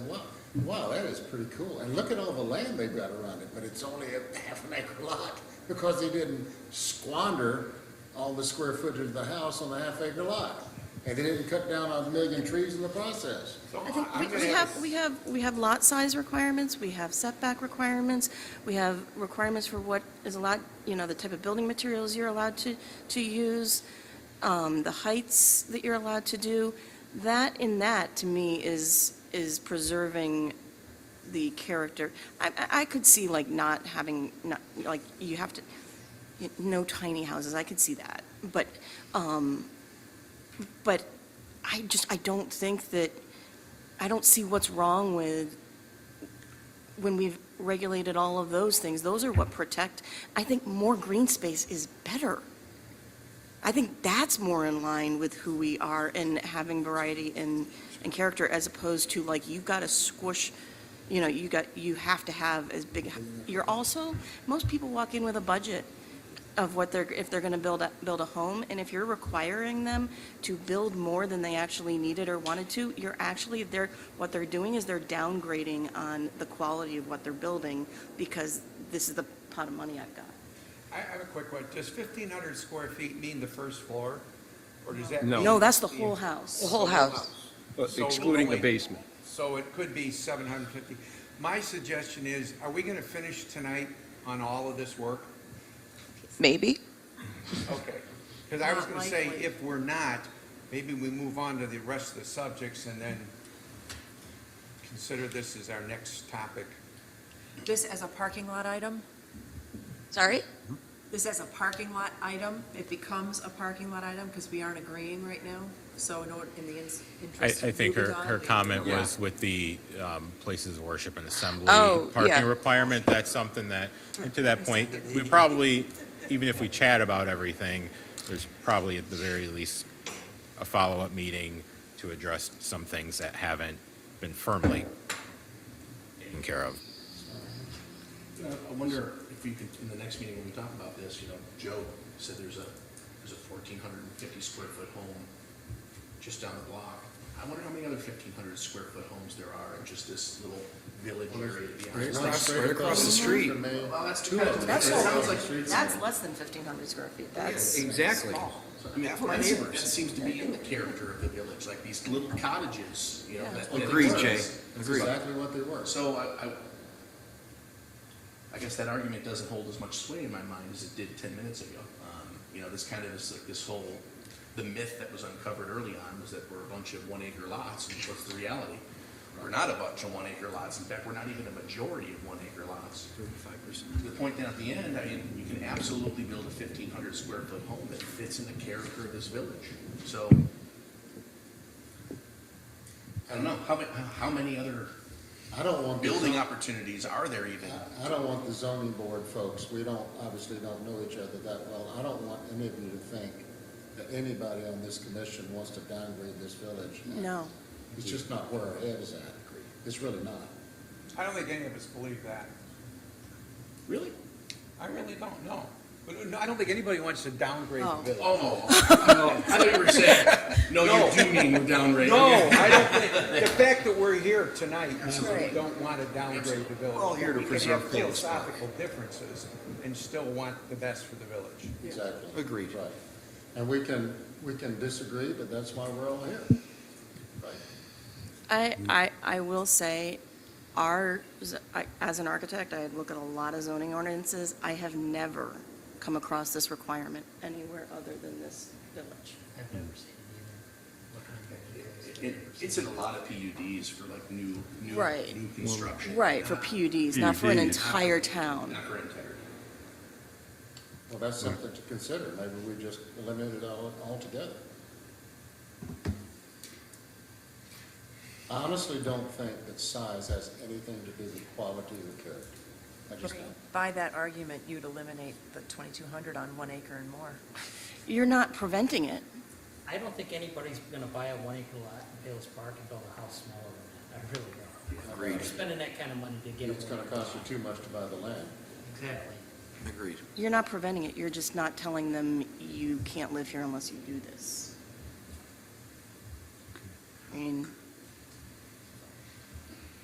wow, that is pretty cool. And look at all the land they've got around it, but it's only a half an acre lot because they didn't squander all the square footage of the house on the half acre lot. And they didn't cut down a million trees in the process. I think we have lot size requirements, we have setback requirements, we have requirements for what is allowed, the type of building materials you're allowed to use, the heights that you're allowed to do. That, to me, is preserving the character. I could see like not having, like you have to, no tiny houses, I could see that. But I don't think that, I don't see what's wrong with, when we've regulated all of those things, those are what protect. I think more green space is better. I think that's more in line with who we are and having variety and character, as opposed to like, you've got to squish, you have to have as big, you're also, most people walk in with a budget of what if they're going to build a home, and if you're requiring them to build more than they actually needed or wanted to, what they're doing is they're downgrading on the quality of what they're building, because this is the pot of money I've got. I have a quick one. Does 1,500 square feet mean the first floor? Or does that? No. mean No, that's the whole house. The whole house. So Excluding the wait. basement. So it could be 750. My suggestion is, are we going to finish tonight on all of this work? Maybe. Okay. Because I was Not going to say, likely. if we're not, maybe we move on to the rest of the subjects and then consider this as our next topic. This as a parking lot item? Sorry? This as a parking lot item? It becomes a parking lot item because we aren't agreeing right now? So in the interest I of think moving her on, comment Yeah. was with the places of worship and assembly Oh, yeah. parking requirement. That's something that, and to that point, we probably, even if we chat about everything, there's probably at the very least a follow-up meeting to address some things that haven't been firmly taken care of. I wonder if we could, in the next meeting when we talk about this, Joe said there's a 1,450 square foot home just down the block. I wonder how many other 1,500 square foot homes there are in just this little village area beyond. It's right across the street. Well, that's two of them. That's It sounds like, That's less than 1,500 square feet. That's Exactly. small. I mean, that seems to be in the character of the village, like these little cottages, that. Agreed, Jay. That's Agreed. exactly what they were. So I guess that argument doesn't hold as much sway in my mind as it did 10 minutes ago. This kind of is like this whole, the myth that was uncovered early on was that we're a bunch of 1 acre lots, and what's the reality? We're not a bunch of 1 acre lots. In fact, we're not even a majority of 1 acre lots. 35%. To the point that at the end, you can absolutely build a 1,500 square foot home that fits in the character of this village. So, I don't know, how many other I don't want. building opportunities are there even? I don't want the zoning board folks, we obviously don't know each other that well. I don't want any of you to think that anybody on this commission wants to downgrade this village. No. It's just not where our head is at. It's really not. I don't think any of us believe that. Really? I really don't know. But no, I don't think anybody wants to downgrade Oh. the village. Oh, I thought you were saying, no, you do mean we're downgrading. No, I don't think, the fact that we're here tonight means we Right. don't want to downgrade the village. We're all here to We can preserve have Palos Park. philosophical differences and still want the best for the village. Exactly. Agreed. Right. And we can disagree, but that's why we're all here. Right. I will say, as an architect, I look at a lot of zoning ordinances. I have never come across this requirement anywhere other than this village. I've never seen it either. It's in a lot of PUDs for like new Right. new construction. Right, for PUDs, not for an PUDs. entire town. Not for entire. Well, that's something to consider. Maybe we just eliminate it altogether. I honestly don't think that size has anything to do with quality or character. I just don't. By that argument, you'd eliminate the 2,200 on 1 acre and more. You're not preventing it. I don't think anybody's gonna buy a 1 acre lot in Palos Park and build a house smaller than that. I really don't. Agreed. You're spending that kind of money to get. It's gonna cost you too much to buy the land. Exactly. Agreed. You're not preventing it. You're just not telling them you can't live here unless you do this. I mean,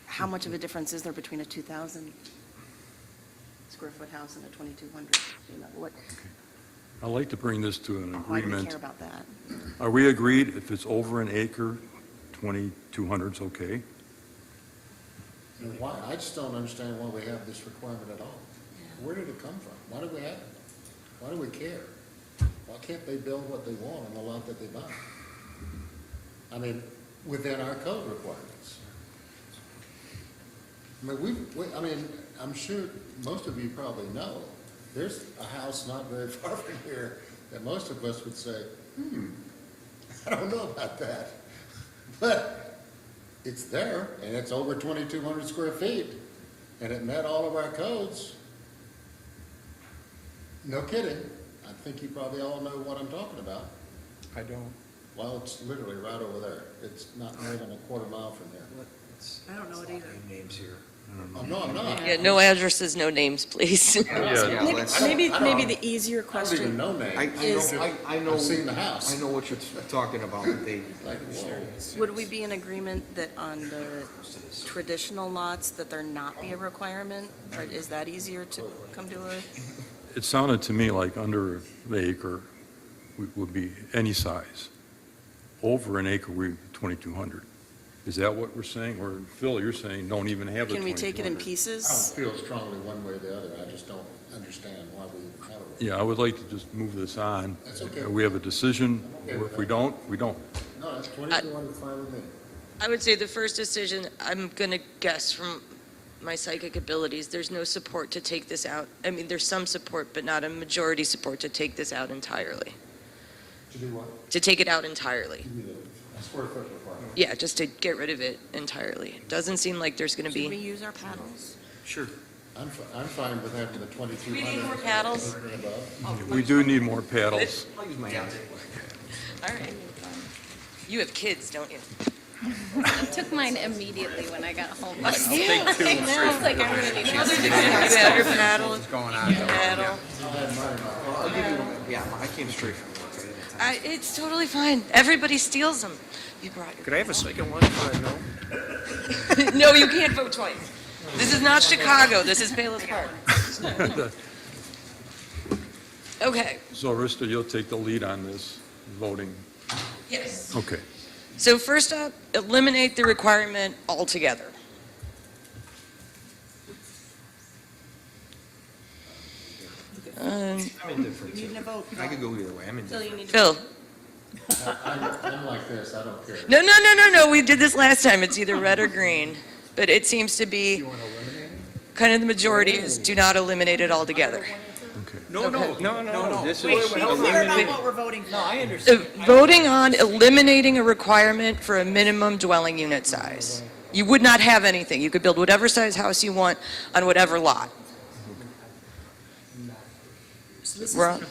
how much of a difference is there between a 2,000 square foot house and a 2,200? What, I'd like to bring this to an why do we agreement. care about that? Are we agreed if it's over an acre, 2,200 is okay? And why? I just don't understand why we have this requirement at all. Where did it come from? Why do we have it? Why do we care? Why can't they build what they want on the lot that they buy? I mean, within our code requirements. I mean, I'm sure most of you probably know, there's a house not very far from here that most of us would say, I don't know about that. But it's there, and it's over 2,200 square feet, and it met all of our codes. No kidding. I think you probably all know what I'm talking about. I don't. Well, it's literally right over there. It's not more than a quarter mile from here. I don't know it either. Names here. Oh, no, I'm not. Yeah, no addresses, no names, please. Yeah, Maybe I don't- the easier I don't question. even know names. I know. I've seen the house. I know what you're talking about. They, Like, whoa. Would we be in agreement that on the traditional lots, that there not be a requirement? Or is that easier to come to a? it sounded to me like under the acre would be any size. Over an acre, 2,200. Is that what we're saying? Or Phil, you're saying don't even have the 2,200? Can we take it in I don't pieces? feel strongly one way or the other. I just don't understand why we even have it. Yeah, I would like to just move this on. That's okay. We have a decision. Okay with If we don't, we don't. No, that's 2,200 fine with me. I would say the first decision, I'm going to guess from my psychic abilities, there's no support to take this out. I mean, there's some support, but not a majority support to take this out entirely. To do what? To take it out entirely. Give me the square foot requirement. Yeah, just to get rid of it entirely. Doesn't seem like there's going to Should we be. use our paddles? sure. I'm fine with having the 2,200. We need more paddles? and above. We do need more paddles. I'll use my hands. All right. You have kids, don't you? I took mine immediately when I got home. I'll take two. I was like, I'm gonna need You to. have your paddle, What's going on? paddle. I'll give you one. Yeah, I came straight from work. I didn't have time. It's totally fine. Everybody steals them. You brought your. Could I have a second one? No? No, you can't vote twice. This is not Chicago. This is Palos Park. Okay, So Arista, you'll take the lead on this voting. yes. Okay. So first up, eliminate the requirement altogether. I'm indifferent too. I could go either way. I'm Phil, indifferent. you need to. Phil? I'm like this, I don't care. No, we did this last time. It's either red or green. But it seems to be, kind of the majority is do not eliminate it altogether. Okay. No. This Wait, is be clear about what we're voting for. No, I understand. Voting on eliminating a requirement for a minimum dwelling unit size. You would not have anything. You could build whatever size house you want on whatever lot. So this is, We're on-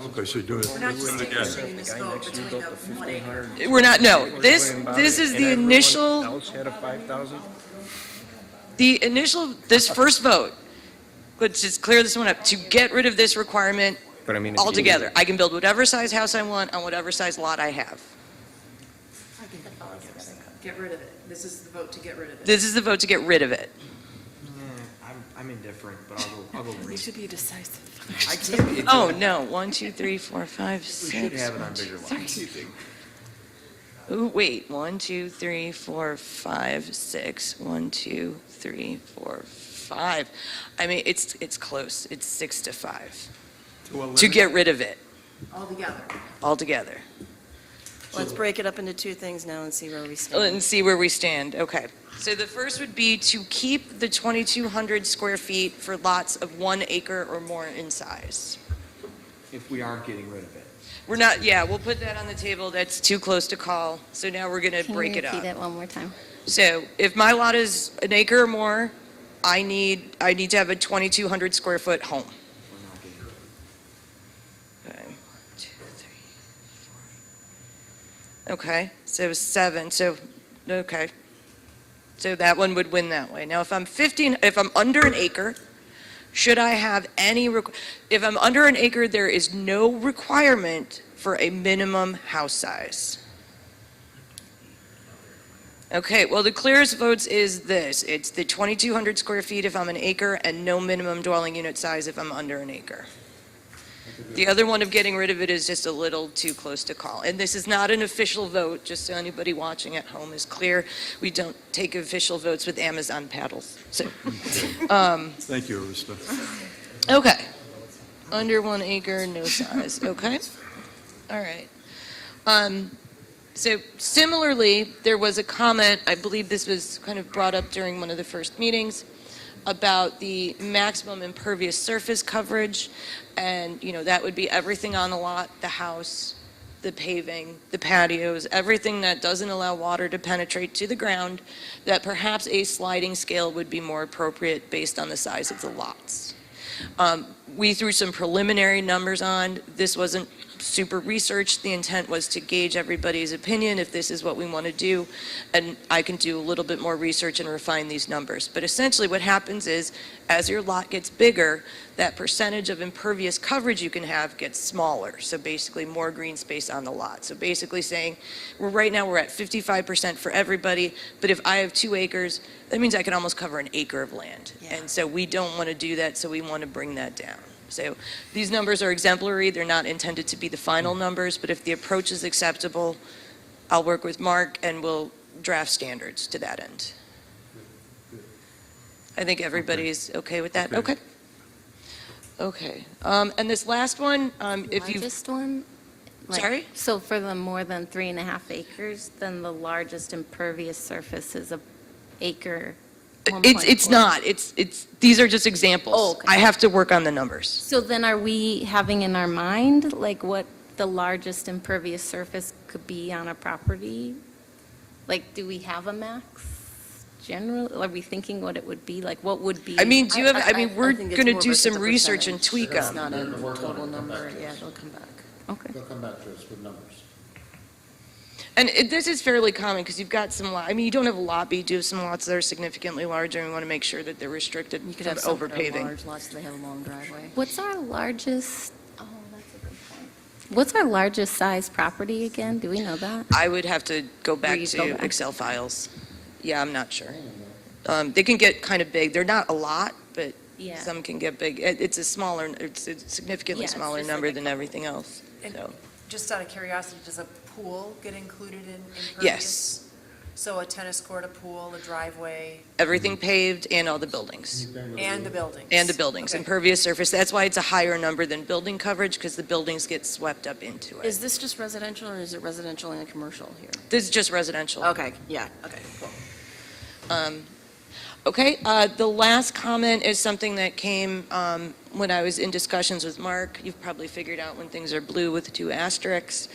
Okay, so do it. we're not Do just it taking again. this vote between the 1 acre. We're not, no. This is the initial, Else had a 5,000? this first vote, let's just clear this one up, to get rid of this requirement But I mean. if you- altogether. I can build whatever size house I want on whatever size lot I have. Get rid of it. This is the vote to get rid of it. This is the vote to get rid of it. I'm indifferent, but I'll go We green. should be decisive. I can't. Oh, no. 1, 2, 3, 4, 5, We 6. should have it on bigger lots. Ooh, wait. 1, 2, 3, 4, 5, 6. 1, 2, 3, 4, 5. I mean, it's close. It's 6 to 5. To get rid of it Altogether. altogether. Let's break it up into two things now and see where we stand. And see where we stand. Okay. So the first would be to keep the 2,200 square feet for lots of 1 acre or more in size. If we aren't getting rid of it. We're not, yeah, we'll put that on the table. That's too close to call. So now we're going to break it Repeat up. it one more time. So if my lot is an acre or more, I need to have a 2,200 square foot home. We're not getting rid of it. Okay. 1, 2, 3, 4. Okay, so 7, so, okay. So that one would win that way. Now, if I'm under an acre, should I have any, if I'm under an acre, there is no requirement for a minimum house size. Okay, well, the clearest votes is this. It's the 2,200 square feet if I'm an acre and no minimum dwelling unit size if I'm under an acre. The other one of getting rid of it is just a little too close to call. And this is not an official vote, just so anybody watching at home is clear. We don't take official votes with Amazon paddles. So, Thank you, Arista. okay. Under 1 acre, no size, okay? All right. So similarly, there was a comment, I believe this was kind of brought up during one of the first meetings, about the maximum impervious surface coverage, and, that would be everything on the lot, the house, the paving, the patios, everything that doesn't allow water to penetrate to the ground, that perhaps a sliding scale would be more appropriate based on the size of the lots. We threw some preliminary numbers on. This wasn't super researched. The intent was to gauge everybody's opinion if this is what we want to do, and I can do a little bit more research and refine these numbers. But essentially what happens is, as your lot gets bigger, that percentage of impervious coverage you can have gets smaller. So basically more green space on the lot. So basically saying, right now we're at 55% for everybody, but if I have 2 acres, that means I can almost cover an acre of land. Yeah. And so we don't want to do that, so we want to bring that down. So these numbers are exemplary. They're not intended to be the final numbers, but if the approach is acceptable, I'll work with Mark and we'll draft standards to that end. I think everybody's okay with that? Okay. Okay. And this last one, if you, Largest one? Like, Sorry? So for the more than 3.5 acres, then the largest impervious surface is a acre. it's 1.4. not, these are just examples. Oh, okay. I have to work on the numbers. So then are we having in our mind, like, what the largest impervious surface could be on a property? Like, do we have a max general? Are we thinking what it would be? Like, what would be? I mean, do you have, I mean, we're think it's going to more do of a some research and percentage. tweak It's them. not a They're working on total it. number, yeah, they'll come back. Okay. They'll come back to us with numbers. And this is fairly common, because you've got some, I mean, you don't have a lot, but you do have some lots that are significantly larger, and we want to make sure that they're restricted You could from have some that are overpaving. large lots, they have a long driveway. What's our largest, oh, that's a good point. What's our largest size property again? Do we know that? I would have to go back Will you go to back? Excel files. Yeah, I'm not sure. They can get kind of big. They're not a lot, but Yeah. some can get big. It's a significantly Yeah, it's smaller just number like a than everything else, And so. just out of curiosity, does a pool get included in impervious? Yes. So a tennis court, a pool, a driveway, Everything paved and all the buildings. and the buildings? And the buildings, Okay. impervious surface. That's why it's a higher number than building coverage, because the buildings get swept up into Is it. this just residential, or is it residential and commercial here? This is just residential. Okay, yeah, okay, cool. Okay, the last comment is something that came when I was in discussions with Mark. You've probably figured out when things are blue with 2 asterisks.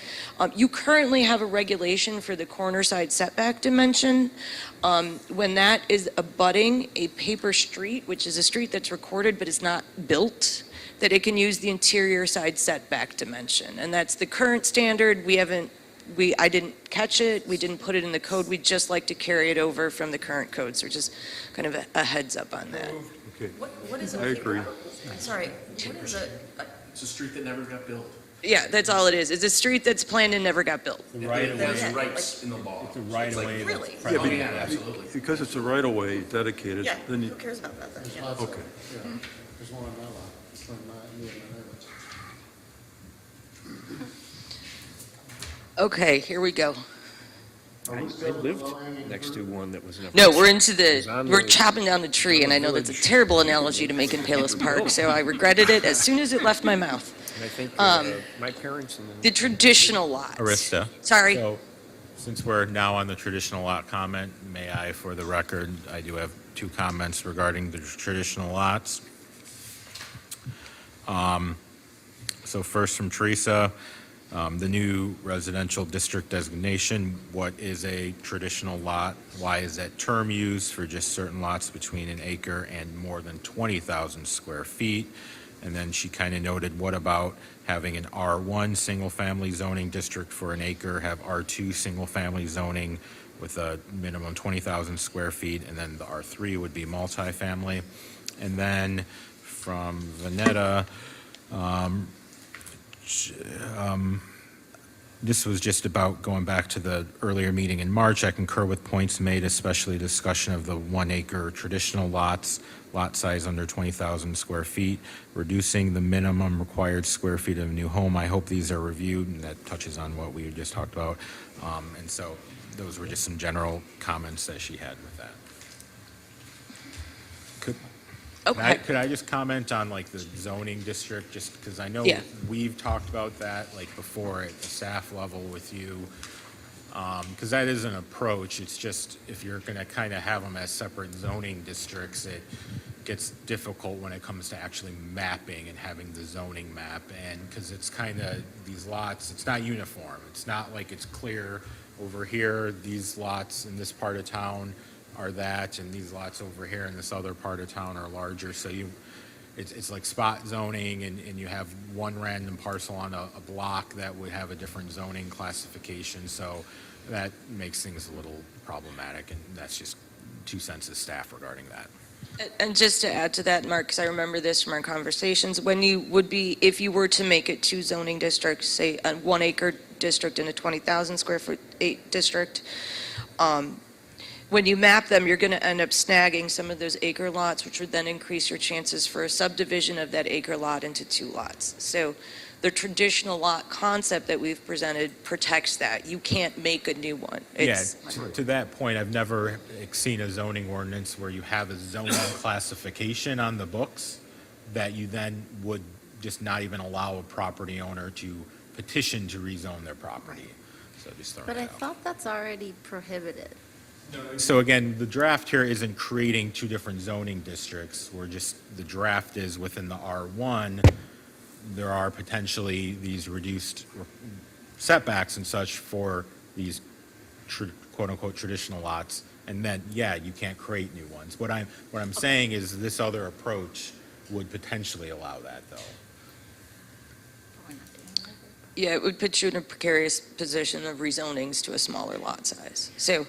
You currently have a regulation for the corner side setback dimension. When that is abutting a paper street, which is a street that's recorded but is not built, that it can use the interior side setback dimension. And that's the current standard. I didn't catch it, we didn't put it in the code, we'd just like to carry it over from the current code, so just kind of a heads up on that. Okay, What is a? I agree. Sorry, what is a, It's a street that never got built. Yeah, that's all it is. It's a street that's planned and never got built. It has rights in the law. It's a right-of-way that's Really? Yeah, Oh, yeah, absolutely. because it's a right-of-way dedicated, Yeah, then who you, cares about that then? There's lots of, Okay. yeah, there's one on my lot, it's on me and my neighbors. Okay, here we go. I lived next to one that was never. No, we're on the- chopping down the tree, and I know that's a terrible analogy to make in Palos Park, so I regretted it as soon as it left my mouth. And I think my parents and then. The traditional lots. Arista. Sorry. So, since we're now on the traditional lot comment, may I, for the record, I do have 2 comments regarding the traditional lots. So first from Teresa, the new residential district designation, what is a traditional lot? Why is that term used for just certain lots between an acre and more than 20,000 square feet? And then she kind of noted, what about having an R1 single-family zoning district for an acre, have R2 single-family zoning with a minimum 20,000 square feet, and then the R3 would be multifamily. And then from Vanetta, this was just about going back to the earlier meeting in March. I concur with points made, especially discussion of the 1 acre traditional lots, lot size under 20,000 square feet, reducing the minimum required square feet of a new home. I hope these are reviewed, and that touches on what we just talked about. And so those were just some general comments that she had with that. Okay. Could I just comment on like the zoning district, just because I know Yeah. we've talked about that like before at the staff level with you. Because that is an approach. It's just if you're going to kind of have them as separate zoning districts, gets difficult when it comes to actually mapping and having the zoning map, and, because it's kind of, these lots, it's not uniform. It's not like it's clear over here, these lots in this part of town are that, and these lots over here in this other part of town are larger, so it's like spot zoning, and you have one random parcel on a block that would have a different zoning classification, so that makes things a little problematic, and that's just 2 cents of staff regarding that. And just to add to that, Mark, because I remember this from our conversations, when you would be, if you were to make it 2 zoning districts, say a 1 acre district and a 20,000 square foot district, when you map them, you're going to end up snagging some of those acre lots, which would then increase your chances for a subdivision of that acre lot into 2 lots. So the traditional lot concept that we've presented protects that. You can't make a new one. Yeah, to that point, I've never seen a zoning ordinance where you have a zoning classification on the books that you then would just not even allow a property owner to petition to rezone their property. So just throwing But it I out. thought that's already prohibited. So again, the draft here isn't creating 2 different zoning districts. We're just, the draft is within the R1, there are potentially these reduced setbacks and such for these quote-unquote traditional lots. And then, yeah, you can't create new ones. What I'm saying is this other approach would potentially allow that, though. Yeah, it would put you in a precarious position of rezonings to a smaller lot size. So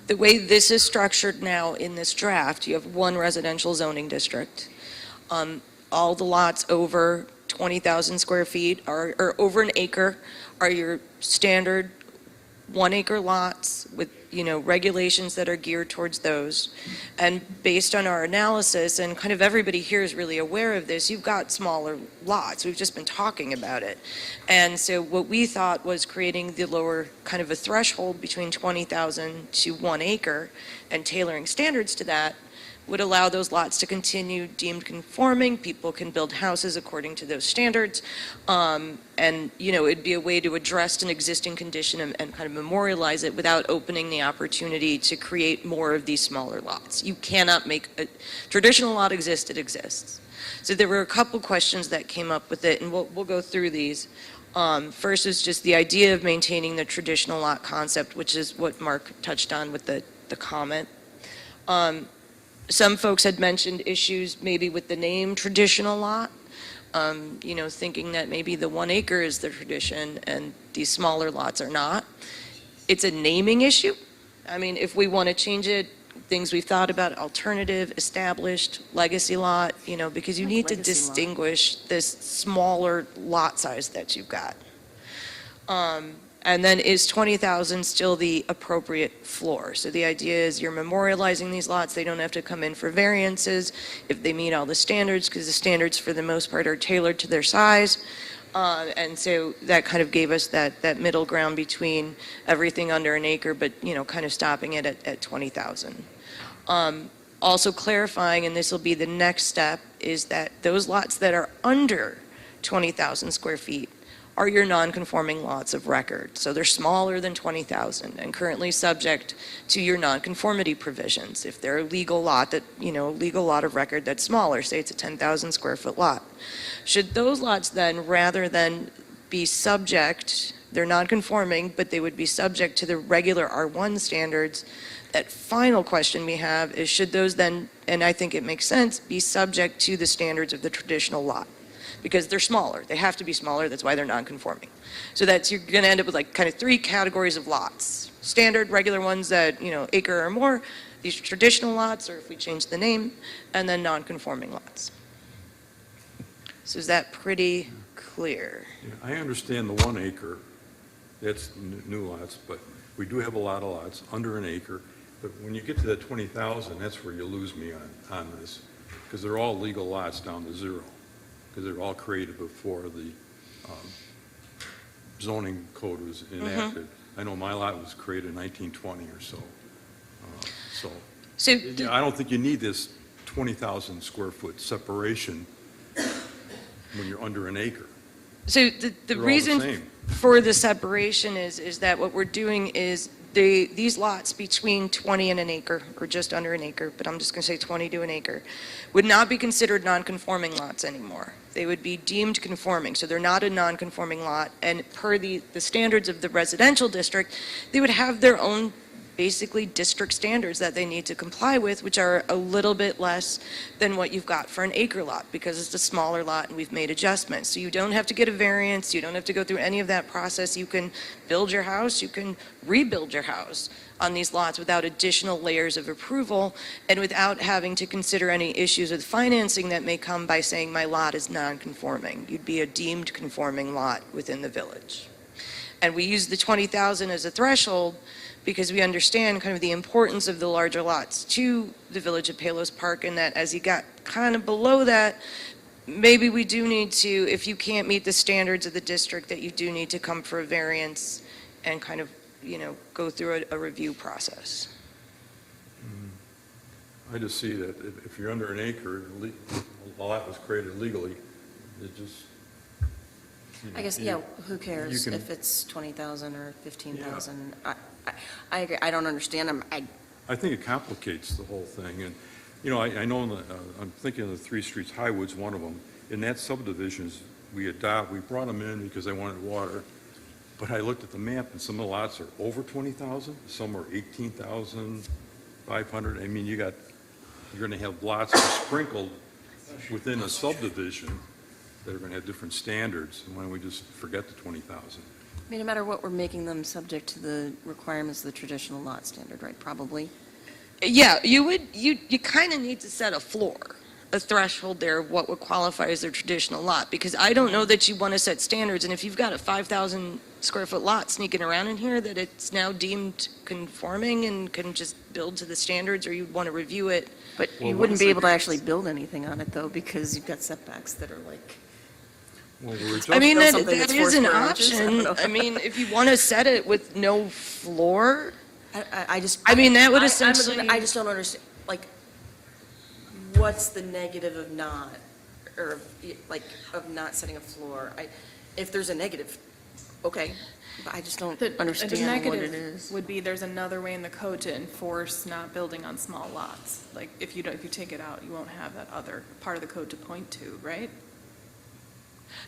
the way this is structured now in this draft, you have 1 residential zoning district. All the lots over 20,000 square feet or over an acre are your standard 1 acre lots with, regulations that are geared towards those. And based on our analysis, and kind of everybody here is really aware of this, you've got smaller lots. We've just been talking about it. And so what we thought was creating the lower kind of a threshold between 20,000 to 1 acre and tailoring standards to that would allow those lots to continue deemed conforming. People can build houses according to those standards. And, it'd be a way to address an existing condition and kind of memorialize it without opening the opportunity to create more of these smaller lots. You cannot make a traditional lot exist, it exists. So there were a couple questions that came up with it, and we'll go through these. First is just the idea of maintaining the traditional lot concept, which is what Mark touched on with the comment. Some folks had mentioned issues maybe with the name traditional lot, thinking that maybe the 1 acre is the tradition and these smaller lots are not. It's a naming issue. I mean, if we want to change it, things we've thought about, alternative, established, legacy lot, because you need to Legacy lot. distinguish this smaller lot size that you've got. And then is 20,000 still the appropriate floor? So the idea is you're memorializing these lots. They don't have to come in for variances if they meet all the standards, because the standards for the most part are tailored to their size. And so that kind of gave us that middle ground between everything under an acre, but, kind of stopping it at 20,000. Also clarifying, and this will be the next step, is that those lots that are under 20,000 square feet are your non-conforming lots of record. So they're smaller than 20,000 and currently subject to your non-conformity provisions. If they're a legal lot legal lot of record that's smaller, say it's a 10,000 square foot lot. Should those lots then, rather than be subject, they're non-conforming, but they would be subject to the regular R1 standards, that final question we have is should those then, and I think it makes sense, be subject to the standards of the traditional lot? Because they're smaller. They have to be smaller. That's why they're non-conforming. So you're going to end up with like kind of 3 categories of lots. Standard, regular ones that, acre or more, these traditional lots, or if we change the name, and then non-conforming lots. So is that pretty clear? Yeah, I understand the 1 acre, that's new lots, but we do have a lot of lots under an acre. But when you get to that 20,000, that's where you lose me on this, because they're all legal lots down to 0. Because they're all created before the zoning code was enacted. I know my lot was created in 1920 or so. So I don't think you need this 20,000 square foot separation when you're under an acre. So the They're all the reason same. for the separation is that what we're doing is these lots between 20 and an acre, or just under an acre, but I'm just going to say 20 to an acre, would not be considered non-conforming lots anymore. They would be deemed conforming, so they're not a non-conforming lot, and per the standards of the residential district, they would have their own, basically, district standards that they need to comply with, which are a little bit less than what you've got for an acre lot, because it's a smaller lot and we've made adjustments. So you don't have to get a variance, you don't have to go through any of that process. You can build your house, you can rebuild your house on these lots without additional layers of approval and without having to consider any issues with financing that may come by saying my lot is non-conforming. You'd be a deemed conforming lot within the village. And we use the 20,000 as a threshold because we understand kind of the importance of the larger lots to the village of Palos Park, and that as you got kind of below that, maybe we do need to, if you can't meet the standards of the district, that you do need to come for a variance and kind of, go through a review process. I just see that if you're under an acre, a lot was created legally, it just. I guess, who cares you can- if it's 20,000 or 15,000? I agree, I don't understand them. I think it complicates the whole thing, and, I know, I'm thinking of the Three Streets, Highwood's one of them. In that subdivisions, we brought them in because they wanted water, but I looked at the map, and some of the lots are over 20,000, some are 18,500. I mean, you're going to have lots sprinkled within a subdivision that are going to have different standards, and why don't we just forget the 20,000? I mean, no matter what, we're making them subject to the requirements of the traditional lot standard, right? Probably. Yeah, you kind of need to set a floor, a threshold there of what would qualify as their traditional lot, because I don't know that you want to set standards, and if you've got a 5,000 square foot lot sneaking around in here, that it's now deemed conforming and can just build to the standards, or you'd want to review it. But Well, you what wouldn't is be the able to actually build anything on it, though, because you've got setbacks that are like, Well, we're I mean, build that something that's 4 is an square inches? I don't option. know. I mean, if you want to set it with no floor, I just. I mean, that would I essentially. just don't understand, like, what's the negative of not, or of not setting a floor? If there's a negative, okay, but I just don't The understand what it negative is. would be there's another way in the code to enforce not building on small lots. Like, if you take it out, you won't have that other part of the code to point to, right?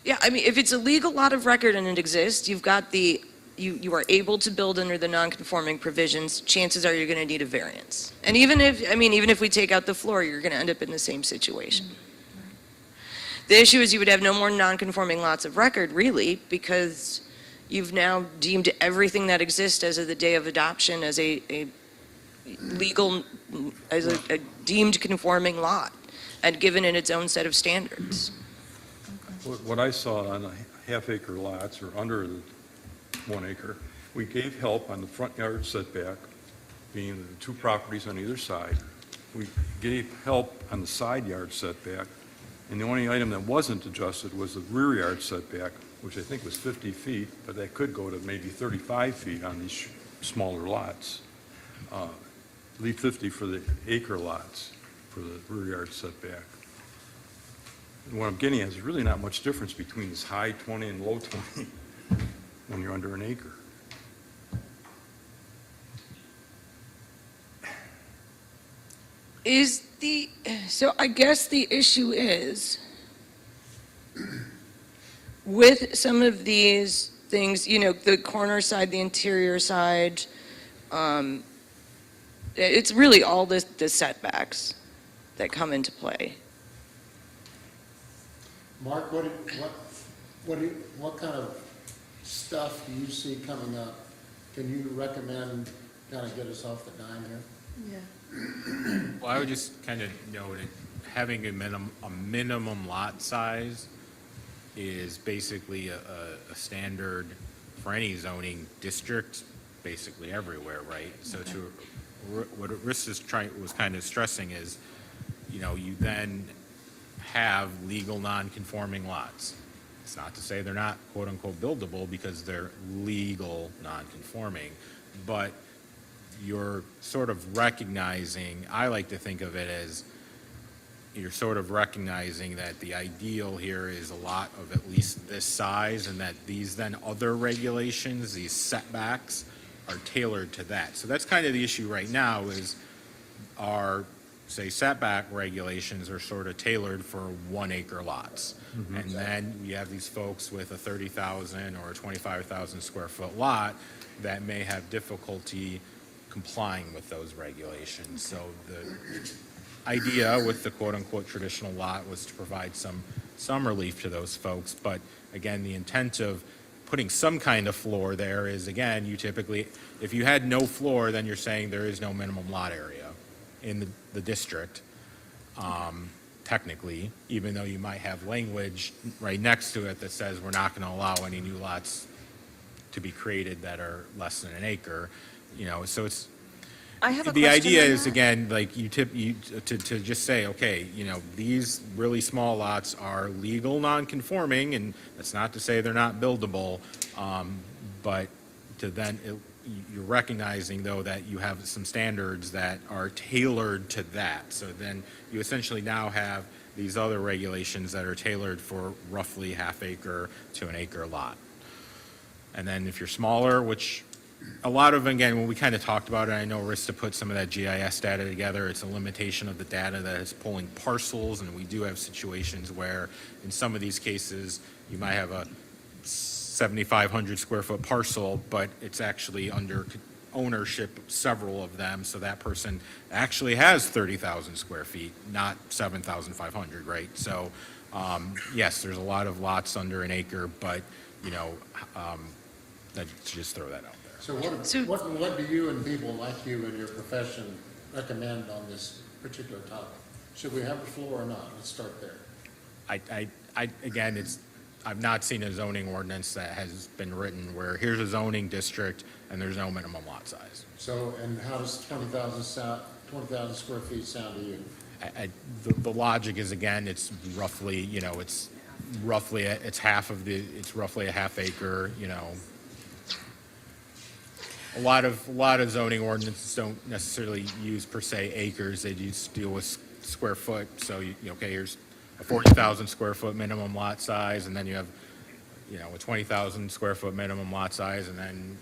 Yeah, I mean, if it's a legal lot of record and it exists, you've got you are able to build under the non-conforming provisions, chances are you're going to need a variance. And even if we take out the floor, you're going to end up in the same situation. The issue is you would have no more non-conforming lots of record, really, because you've now deemed everything that exists as of the day of adoption as a legal, as a deemed conforming lot, and given it its own set of standards. What I saw on the half-acre lots, or under the 1 acre, we gave help on the front yard setback, being the 2 properties on either side. We gave help on the side yard setback, and the only item that wasn't adjusted was the rear yard setback, which I think was 50 feet, but that could go to maybe 35 feet on these smaller lots. Leave 50 for the acre lots for the rear yard setback. And what I'm getting at is really not much difference between this high 20 and low 20 when you're under an acre. So I guess the issue is, with some of these things, the corner side, the interior side, it's really all the setbacks that come into play. Mark, what kind of stuff do you see coming up? Can you recommend, kind of get us off the dime here? Well, I would just kind of note it, having a minimum lot size is basically a standard for any zoning district, basically everywhere, right? So what Riss was kind of stressing is, you then have legal non-conforming lots. It's not to say they're not quote-unquote buildable, because they're legal non-conforming, but you're sort of recognizing, I like to think of it as, you're sort of recognizing that the ideal here is a lot of at least this size, and that these then other regulations, these setbacks, are tailored to that. So that's kind of the issue right now is our, say, setback regulations are sort of tailored for 1 acre lots. And then you have these folks with a 30,000 or a 25,000 square foot lot that may have difficulty complying with those regulations. So the idea with the quote-unquote traditional lot was to provide some relief to those folks. But again, the intent of putting some kind of floor there is, again, you typically, if you had no floor, then you're saying there is no minimum lot area in the district, technically, even though you might have language right next to it that says we're not going to allow any new lots to be created that are less than an acre, so it's, I have a the question idea on is, that. again, like to just say, okay, these really small lots are legal non-conforming, and that's not to say they're not buildable, but to then, you're recognizing, though, that you have some standards that are tailored to that. So then you essentially now have these other regulations that are tailored for roughly half acre to an acre lot. And then if you're smaller, which a lot of, again, when we kind of talked about it, I know Rista put some of that GIS data together. It's a limitation of the data that is pulling parcels, and we do have situations where in some of these cases, you might have a 7,500 square foot parcel, but it's actually under ownership, several of them, so that person actually has 30,000 square feet, not 7,500, right? So, yes, there's a lot of lots under an acre, but, just throw that out there. So what do you and people like you in your profession recommend on this particular topic? Should we have a floor or not? Let's start there. Again, I've not seen a zoning ordinance that has been written where here's a zoning district and there's no minimum lot size. So, and how does 20,000 square feet sound to you? The logic is, again, it's roughly, it's roughly a half acre, A lot of zoning ordinances don't necessarily use per se acres, they just deal with square foot. So, here's a 40,000 square foot minimum lot size, and then you have, a 20,000 square foot minimum lot size, and then,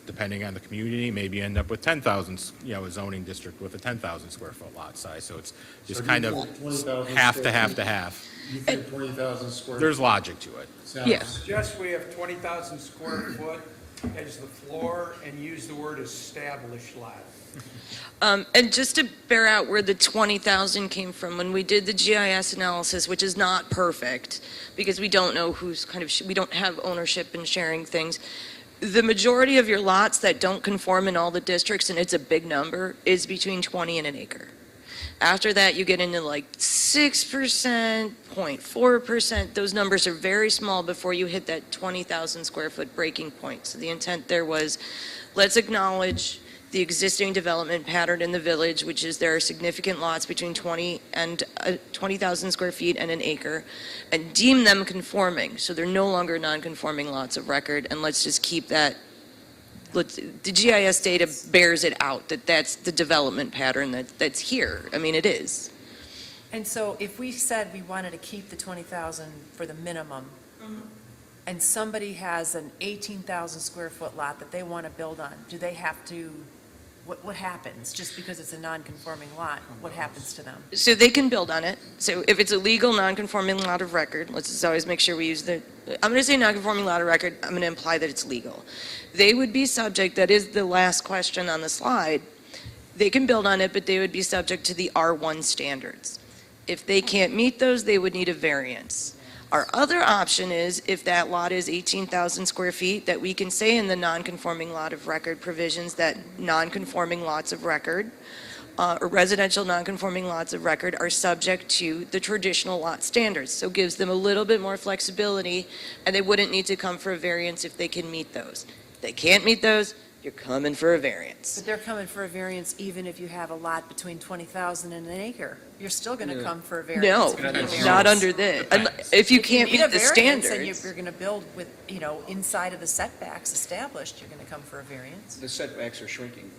depending on the community, maybe you end up with 10,000, a zoning district with a 10,000 square foot lot size. So it's just So kind you of think 20,000 half to square half feet? to half. You think 20,000 square? There's logic to it. sounds- Yeah. Suggest we have 20,000 square foot as the floor and use the word established lot. And just to bear out where the 20,000 came from, when we did the GIS analysis, which is not perfect, because we don't know who's we don't have ownership and sharing things, the majority of your lots that don't conform in all the districts, and it's a big number, is between 20 and an acre. After that, you get into like 6%, 0.4%. Those numbers are very small before you hit that 20,000 square foot breaking point. So the intent there was, let's acknowledge the existing development pattern in the village, which is there are significant lots between 20 and 20,000 square feet and an acre, and deem them conforming. So they're no longer non-conforming lots of record, and let's just keep that. The GIS data bears it out, that that's the development pattern that's here. I mean, it is. And so if we said we wanted to keep the 20,000 for the minimum, and somebody has an 18,000 square foot lot that they want to build on, do they have to, what happens? Just because it's a non-conforming lot, what happens to them? So they can build on it. So if it's a legal non-conforming lot of record, let's just always make sure we use I'm going to say non-conforming lot of record, I'm going to imply that it's legal. They would be subject, that is the last question on the slide, they can build on it, but they would be subject to the R1 standards. If they can't meet those, they would need a variance. Our other option is, if that lot is 18,000 square feet, that we can say in the non-conforming lot of record provisions that non-conforming lots of record, or residential non-conforming lots of record are subject to the traditional lot standards. So it gives them a little bit more flexibility, and they wouldn't need to come for a variance if they can meet those. If they can't meet those, you're coming for a variance. But they're coming for a variance even if you have a lot between 20,000 and an acre. You're still going to come for a variance. No, if you need a variance. not under this. If you can't need a meet the variance and standards. you're going to build with, inside of the setbacks established, you're going to come for a variance. The setbacks are shrinking.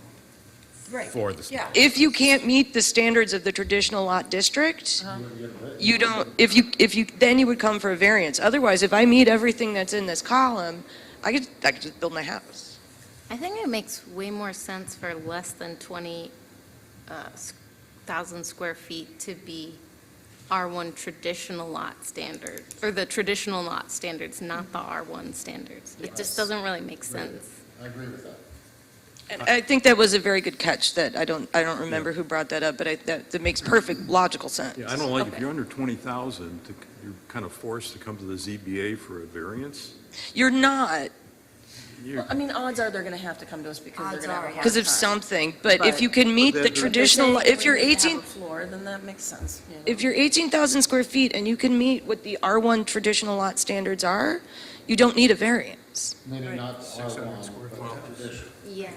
Right. For the Yeah. If you can't meet the standards of the traditional lot district, you don't, then you would come for a variance. Otherwise, if I meet everything that's in this column, I could just build my house. I think it makes way more sense for less than 20,000 square feet to be R1 traditional lot standard, or the traditional lot standards, not the R1 standards. It just doesn't really make sense. I agree with that. And I think that was a very good catch, that I don't remember who brought that up, but that makes perfect logical sense. Yeah, I don't like, if you're under 20,000, you're kind of forced to come to the ZBA for a variance. You're not, You're- I mean, odds are they're gonna have to come to us because they're Odds gonna have a are, hard yeah. because of time. something, but if But- you can meet But the that- traditional, if you're If they 18, have a floor, then that makes sense, you know? if you're 18,000 square feet and you can meet what the R1 traditional lot standards are, you don't need a variance. Maybe not R1, but traditional. Yeah.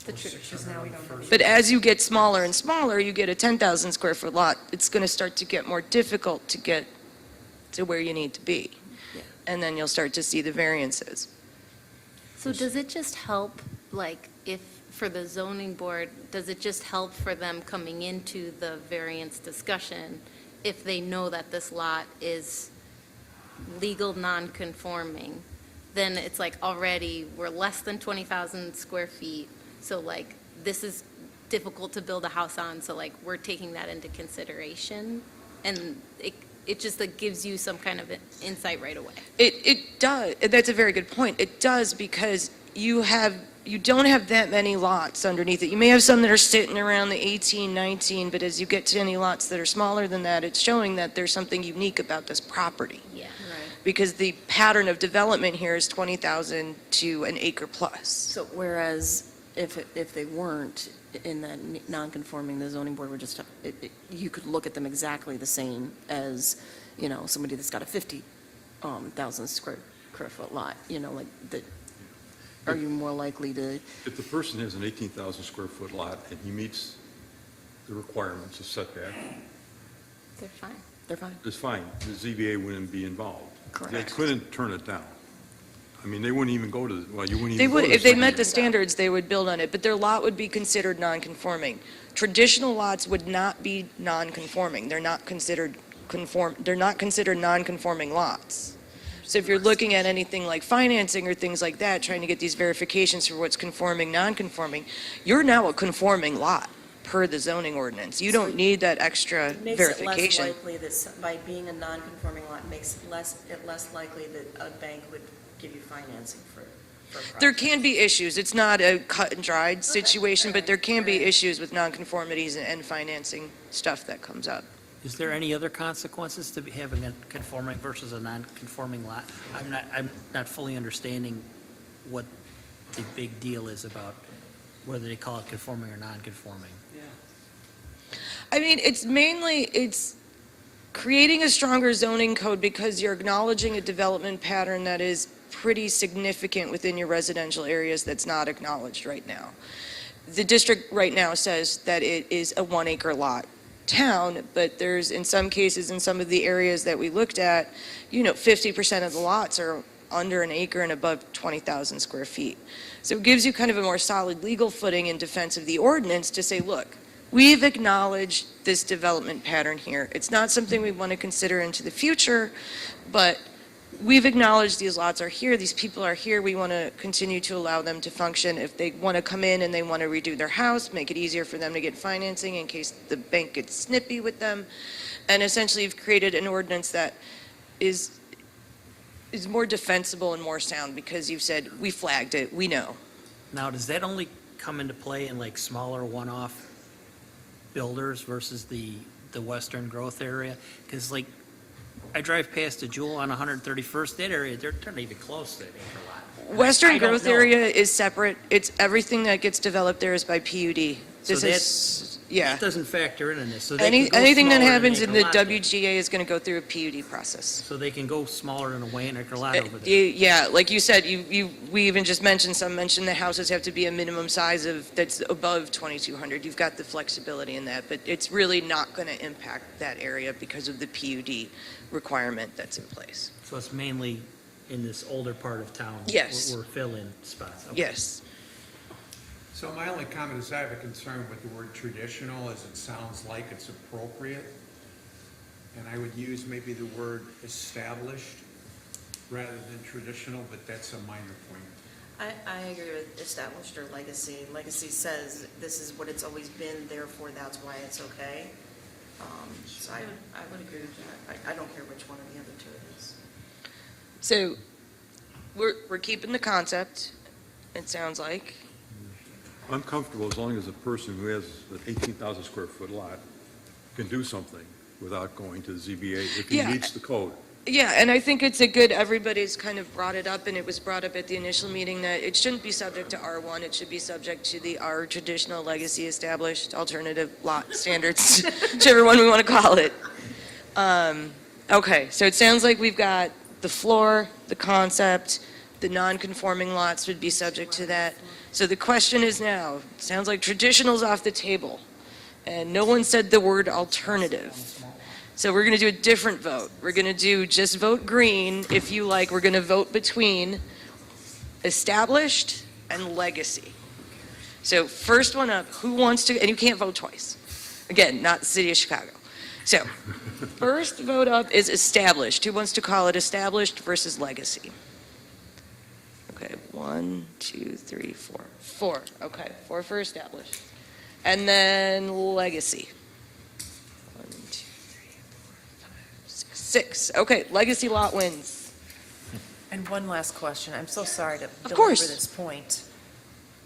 The Because now we don't have. But as you get smaller and smaller, you get a 10,000 square foot lot, it's going to start to get more difficult to get to where you need to be. Yeah. And then you'll start to see the variances. So does it just help, like, if, for the zoning board, does it just help for them coming into the variance discussion if they know that this lot is legal non-conforming? Then it's like already, we're less than 20,000 square feet, so like, this is difficult to build a house on, so like, we're taking that into consideration? And it just like gives you some kind of insight right away. It does, that's a very good point. It does, because you don't have that many lots underneath it. You may have some that are sitting around the 18, 19, but as you get to any lots that are smaller than that, it's showing that there's something unique about this property. Yeah. Because the pattern of development here is 20,000 to an acre plus. So whereas if they weren't in that non-conforming, the zoning board would just, you could look at them exactly the same as, you know, somebody that's got a 50,000 square foot lot, you know, like that. Are you more likely to, If the person has an 18,000 square foot lot and he meets the requirements of setback, They're fine. they're fine? it's fine. The ZBA wouldn't be involved. They Correct. couldn't turn it down. I mean, they wouldn't even go to, well, you wouldn't They even go would, to if they met ZBA. the standards, they would build on it, but their lot would be considered non-conforming. Traditional lots would not be non-conforming. They're not considered non-conforming lots. So if you're looking at anything like financing or things like that, trying to get these verifications for what's conforming, non-conforming, you're now a conforming lot per the zoning ordinance. You don't need that extra It makes it less verification. likely that, by being a non-conforming lot, makes it less likely that a bank would give you financing for a project. There can be issues. It's not a cut and dried situation, but there can be issues with nonconformities and financing stuff that comes up. Is there any other consequences to having a conforming versus a non-conforming lot? I'm not fully understanding what the big deal is about whether they call it conforming or non-conforming. I mean, it's creating a stronger zoning code because you're acknowledging a development pattern that is pretty significant within your residential areas that's not acknowledged right now. The district right now says that it is a 1 acre lot town, but there's, in some cases, in some of the areas that we looked at, 50% of the lots are under an acre and above 20,000 square feet. So it gives you kind of a more solid legal footing in defense of the ordinance to say, look, we've acknowledged this development pattern here. It's not something we want to consider into the future, but we've acknowledged these lots are here, these people are here, we want to continue to allow them to function. If they want to come in and they want to redo their house, make it easier for them to get financing in case the bank gets snippy with them. And essentially, you've created an ordinance that is more defensible and more sound because you've said, we flagged it, we know. Now, does that only come into play in like smaller one-off builders versus the western growth area? Because like, I drive past a Jewel on 131st, that area, they're not even close to that acre lot. Western I don't growth know. area is separate. It's, everything that gets developed there is by PUD. So This is, yeah. That doesn't factor in this, so they can go Anything that smaller than happens an in acre the lot then. WGA is going to go through a PUD process. So they can go smaller than a an acre lot over there. Yeah, like you said, we even just mentioned, some mentioned the houses have to be a minimum size of, that's above 2,200. You've got the flexibility in that, but it's really not going to impact that area because of the PUD requirement that's in place. So it's mainly in this older part of town? Yes. Where fill-in spots? Okay. Yes. So my only comment is I have a concern with the word traditional, as it sounds like it's appropriate. And I would use maybe the word established rather than traditional, but that's a minor point. I agree with established or legacy. Legacy says this is what it's always been, therefore that's why it's okay. So I would agree with that. I don't care which one of the other two it is. So we're keeping the concept, it sounds like. I'm comfortable as long as a person who has an 18,000 square foot lot can do something without going to the ZBA if he Yeah. meets the code. Yeah, and I think it's a good, everybody's kind of brought it up, and it was brought up at the initial meeting, that it shouldn't be subject to R1, it should be subject to the R traditional legacy established alternative lot standards, whichever one we want to call it. Okay, so it sounds like we've got the floor, the concept, the non-conforming lots would be subject to that. So the question is now, it sounds like traditional's off the table, and no one said the word alternative. So we're going to do a different vote. We're going to do just vote green. If you like, we're going to vote between established and legacy. So first one up, who wants to, and you can't vote twice. Again, not the city of Chicago. So first vote up is established. Who wants to call it established versus legacy? Okay, 1, 2, 3, 4. 4, okay, 4 for established. And then legacy. 1, 2, 3, 4, 5, 6. 6, okay, legacy lot wins. And one last question. I'm so sorry to belabor course. this point.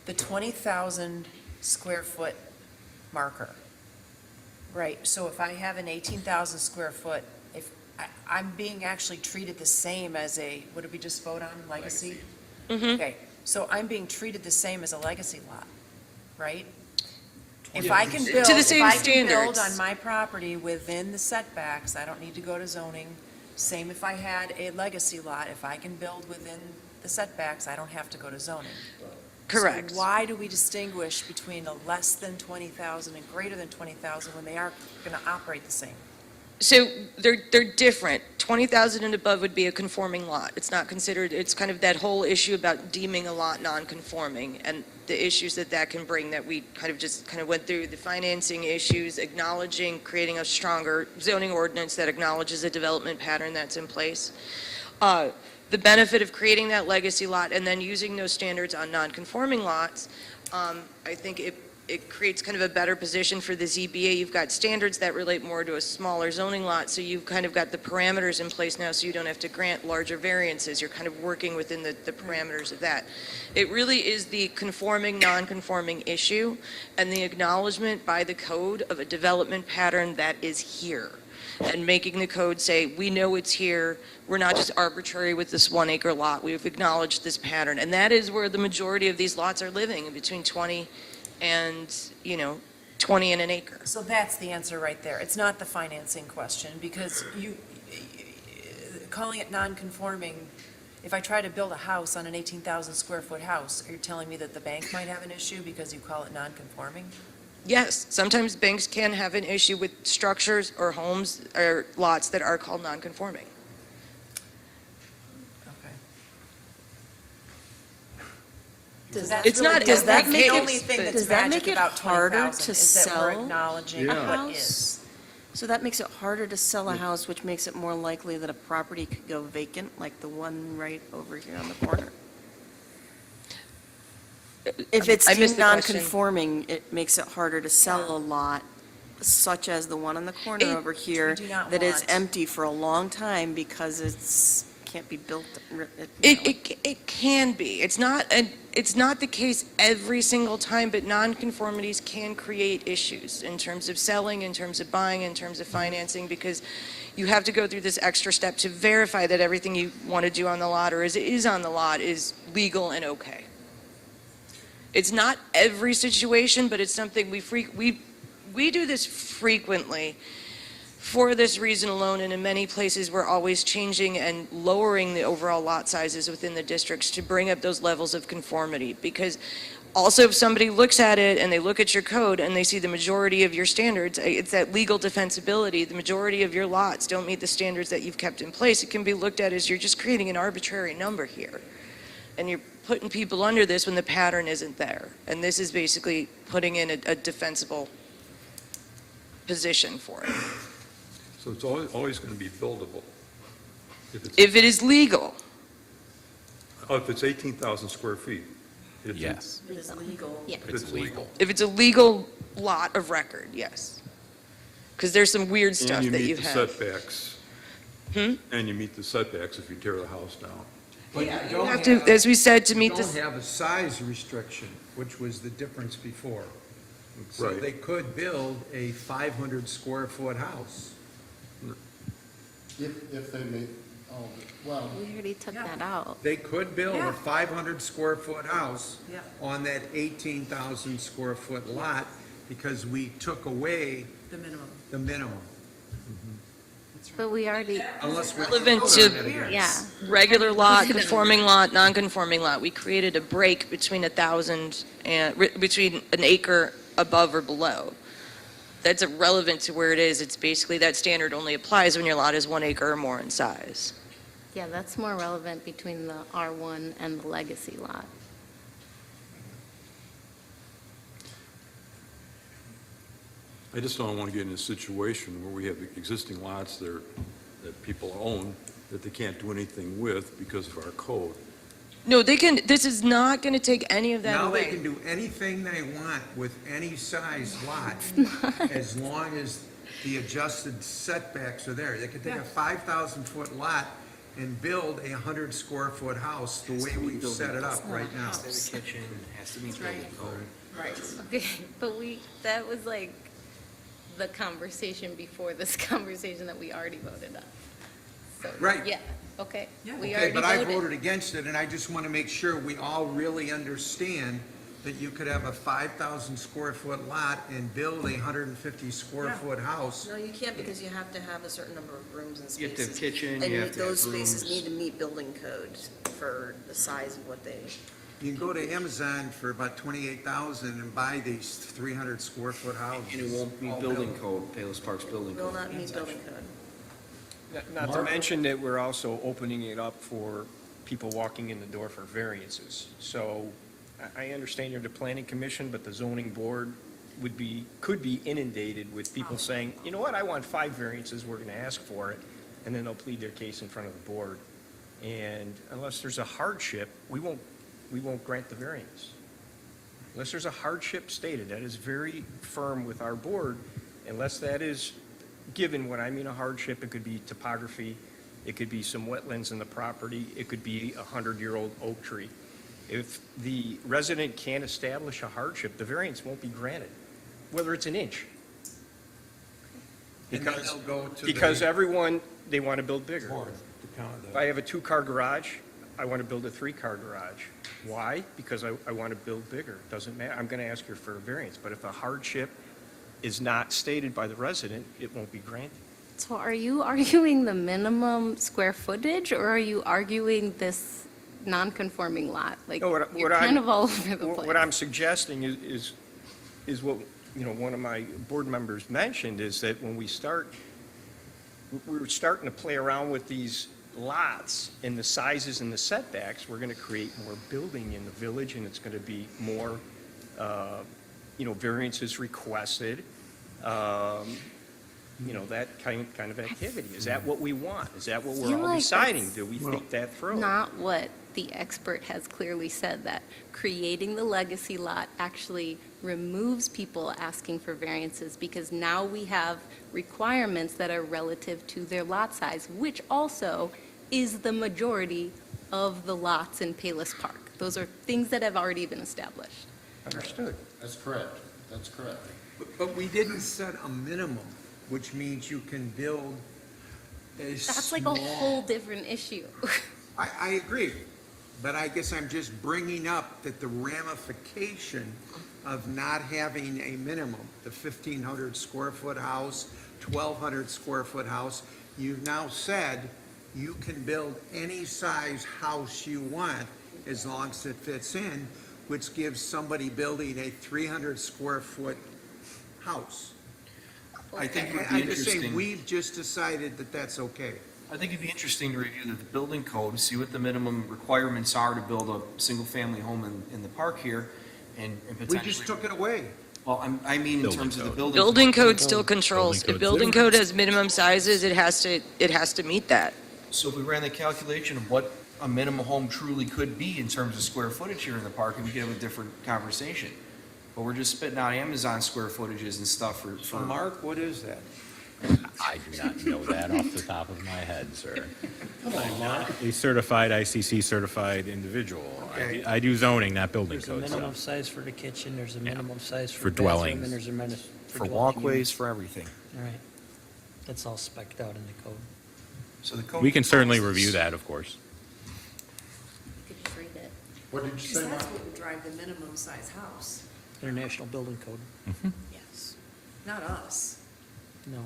The 20,000 square foot marker, right? So if I have an 18,000 square foot, if I'm being actually treated the same as a, what did we just vote on, legacy? Okay, so I'm being treated the same as a legacy lot, right? If I can build, To the if same I can build standards. on my property within the setbacks, I don't need to go to zoning. Same if I had a legacy lot, if I can build within the setbacks, I don't have to go to zoning. Correct. So why do we distinguish between a less than 20,000 and greater than 20,000 when they are going to operate the same? So they're different. 20,000 and above would be a conforming lot. It's not considered, it's kind of that whole issue about deeming a lot non-conforming and the issues that that can bring that we kind of went through, the financing issues, acknowledging, creating a stronger zoning ordinance that acknowledges a development pattern that's in place. The benefit of creating that legacy lot and then using those standards on non-conforming lots, I think it creates kind of a better position for the ZBA. You've got standards that relate more to a smaller zoning lot, so you've kind of got the parameters in place now, so you don't have to grant larger variances. You're kind of working within the parameters of that. It really is the conforming, non-conforming issue, and the acknowledgement by the code of a development pattern that is here, and making the code say, we know it's here, we're not just arbitrary with this 1 acre lot, we've acknowledged this pattern. And that is where the majority of these lots are living, in between 20 and, 20 and an acre. So that's the answer right there. It's not the financing question, because calling it non-conforming, if I try to build a house on an 18,000 square foot house, you're telling me that the bank might have an issue because you call it non-conforming? Yes, sometimes banks can have an issue with structures or homes or lots that are called non-conforming. Okay. It's not does that every make The it- only thing that's does that magic make it about harder 20,000 to is that we're sell acknowledging a what house? is. So that makes it harder to sell a house, which makes it more likely that a property could go vacant, like the one right over here on the corner. If it's I missed deemed the question. non-conforming, it makes it harder to sell a lot, such as the one on the corner It- over here, do not that is want- empty for a long time because can't be built. It can be. It's not the case every single time, but nonconformities can create issues in terms of selling, in terms of buying, in terms of financing, because you have to go through this extra step to verify that everything you want to do on the lot or as it is on the lot is legal and okay. It's not every situation, but it's something we do this frequently. For this reason alone, and in many places, we're always changing and lowering the overall lot sizes within the districts to bring up those levels of conformity. Because also, if somebody looks at it and they look at your code and they see the majority of your standards, it's that legal defensibility. The majority of your lots don't meet the standards that you've kept in place. It can be looked at as you're just creating an arbitrary number here. And you're putting people under this when the pattern isn't there. And this is basically putting in a defensible position for it. So it's always going to be buildable. If it's, If it is legal. Oh, if it's 18,000 square feet. Yes. It's legal. Yeah. If it's legal. If it's a legal lot of record, yes. Because there's some weird stuff that you And have. you meet the setbacks. Hmm? And you meet the setbacks if you tear the house down. But Yeah, you you don't have to, as we said, to you meet don't this, have a size restriction, which was the difference before. So Right. they could build a 500 square foot house. If they meet, well, We already took that out. They could build Yeah. a 500 square foot house Yeah. on that 18,000 square foot lot because we took away The minimum. the minimum. But we already, Unless we. Relevant vote to- on it again. yeah. regular lot, conforming lot, non-conforming lot, we created a break between 1,000 and, between an acre above or below. That's irrelevant to where it is. It's basically, that standard only applies when your lot is 1 acre or more in size. Yeah, that's more relevant between the R1 and the legacy lot. I just don't want to get in a situation where we have existing lots there that people own that they can't do anything with because of our code. No, they can, this is not going to take any of that Now they away. can do anything they want with any size lot, as long as the adjusted setbacks are there. They could take a 5,000 foot lot and build a 100 square foot house the way we've set it up right now. Has to have a kitchen, has to meet building code. Right. Okay, but that was like the conversation before this conversation that we already voted on. So, Right. Yeah, okay. Yeah. We Okay, already but I voted. voted against it, and I just want to make sure we all really understand that you could have a 5,000 square foot lot and build a 150 square Yeah. foot house. No, you can't because you have to have a certain number of rooms and You have to spaces. have kitchen, And you have to have those spaces rooms. need to meet building code for the size of what they, You can go to Amazon for about 28,000 and buy these 300 square foot houses. And it won't meet all building built. code, Palos Park's building code. will not meet building code. Not to mention that we're also opening it up for people walking in the door for variances. So I understand you're the planning commission, but the zoning board could be inundated with people saying, you know what, I want 5 variances, we're going to ask for it, and then they'll plead their case in front of the board. And unless there's a hardship, we won't grant the variance. Unless there's a hardship stated, that is very firm with our board, unless that is given. When I mean a hardship, it could be topography, it could be some wetlands in the property, it could be a 100-year-old oak tree. If the resident can't establish a hardship, the variance won't be granted, whether it's an inch. And then Because, they'll go to because the everyone, they want to build bigger. board to count If the- I have a 2-car garage, I want to build a 3-car garage. Why? Because I want to build bigger. It doesn't matter. I'm going to ask you for a variance. But if a hardship is not stated by the resident, it won't be granted. So are you arguing the minimum square footage, or are you arguing this non-conforming lot? Like, No, you're kind of all over the place. What I'm suggesting is what, one of my board members mentioned, is that when we're starting to play around with these lots and the sizes and the setbacks, we're going to create more building in the village, and it's going to be more, variances requested, that kind of activity. Is that what we want? Is that what we're feel all like deciding? that's Do we think that through? Not what the expert has clearly said, that creating the legacy lot actually removes people asking for variances, because now we have requirements that are relative to their lot size, which also is the majority of the lots in Palos Park. Those are things that have already been established. Understood. that's correct, that's correct. But we didn't set a minimum, which means you can build a That's like a whole different issue. I agree, but I guess I'm just bringing up that the ramification of not having a minimum, the 1,500 square foot house, 1,200 square foot house, you've now said you can build any size house you want as long as it fits in, which gives somebody building a 300 square foot house. I think it would be I'm just saying, interesting. we've just decided that that's okay. I think it'd be interesting to review the building code, see what the minimum requirements are to build a single-family home in the park here, and potentially. We just took it away. Well, I mean in Building terms of the code. building. Building code still controls. Building If building code. code has minimum sizes, it has to meet that. So if we ran the calculation of what a minimum home truly could be in terms of square footage here in the park, and we could have a different conversation. But we're just spitting out Amazon square footages and stuff for. So Mark, what is that? I do not know that off the top of my head, sir. Come on, Mark. A certified, ICC certified individual. Okay. I do zoning, not building There's a code minimum stuff. size for the kitchen, there's a minimum size For for bathroom, dwellings. and there's a minimum For dwelling walkways, units. for everything. All right. That's all spec'd out in the code. So the code. We can certainly review that, of course. You could just read it. What did you Because say, Mark? that's what would drive the minimum size house. International Building Code, Yes. Not us. no.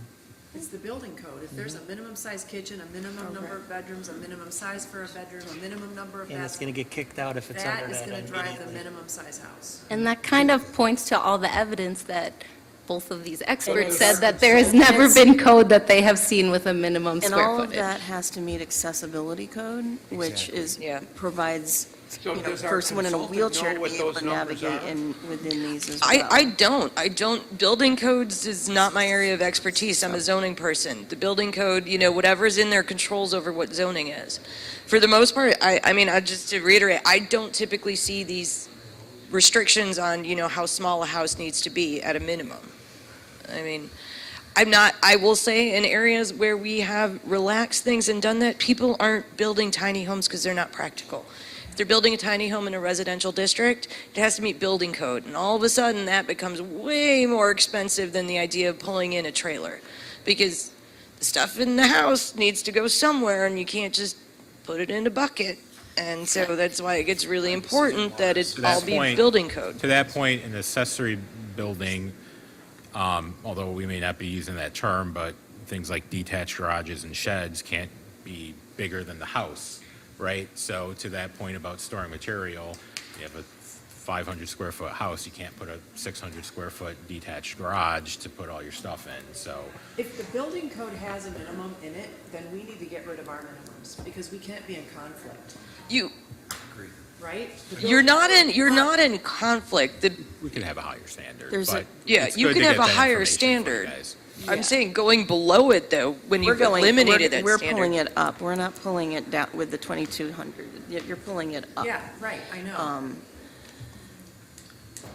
It's the building code. If there's a minimum size kitchen, a minimum number of bedrooms, a minimum size for a bedroom, a minimum number of And it's gonna bathrooms, get kicked out if it's that under is that gonna drive the immediately. minimum size house. And that kind of points to all the evidence that both of these experts is- said that there has never been code that they have seen with a minimum And square all of footage. that has to meet accessibility code, which is, Yeah. provides, So you know, does our for someone in a consultant wheelchair know to what be able those to numbers navigate are? in, within these as well. I don't, building codes is not my area of expertise, I'm a zoning person. The building code, whatever's in there controls over what zoning is. For the most part, I mean, just to reiterate, I don't typically see these restrictions on, how small a house needs to be at a minimum. I mean, I will say in areas where we have relaxed things and done that, people aren't building tiny homes because they're not practical. If they're building a tiny home in a residential district, it has to meet building code, and all of a sudden, that becomes way more expensive than the idea of pulling in a trailer, because the stuff in the house needs to go somewhere, and you can't just put it in a bucket. And so that's why it gets really important that it To that all be point- building code. To that point, an accessory building, although we may not be using that term, but things like detached garages and sheds can't be bigger than the house, right? So to that point about storing material, you have a 500 square foot house, you can't put a 600 square foot detached garage to put all your stuff in, so. If the building code has a minimum in it, then we need to get rid of our minimums, because we can't be in conflict, right? The You're building not code- in conflict. We could have a higher standard, There's a- but Yeah, it's you good can to have get a that higher information for you standard. guys. Yeah. I'm saying going below it, though, when We're you've going, eliminated that we're pulling standard. it up, we're not pulling it down with the 2,200, you're pulling it up. Yeah, right, I know. Um,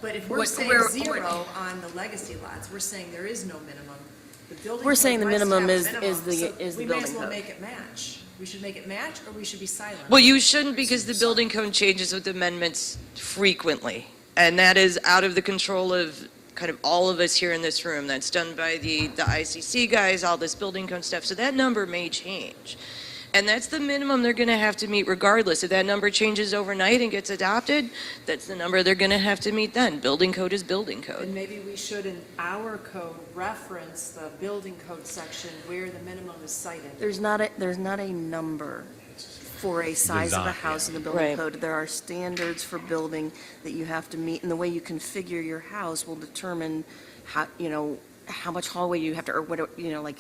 But if we're what- saying we're- zero on the legacy lots, we're saying there is no minimum. The building We're code saying the must have minimum a is minimum, the so building We may as well code. make it match. We should make it match, or we should be silent. Well, you shouldn't, because the building code changes with amendments frequently. And that is out of the control of kind of all of us here in this room. That's done by the ICC guys, all this building code stuff. So that number may change. And that's the minimum they're going to have to meet regardless. If that number changes overnight and gets adopted, that's the number they're going to have to meet then. Building code is building code. And maybe we should, in our code, reference the building code section where the minimum is cited. There's not a number for a size of a Design, house in the building Right. code. There are standards for building that you have to meet, and the way you configure your house will determine how much hallway you have to, or what, like,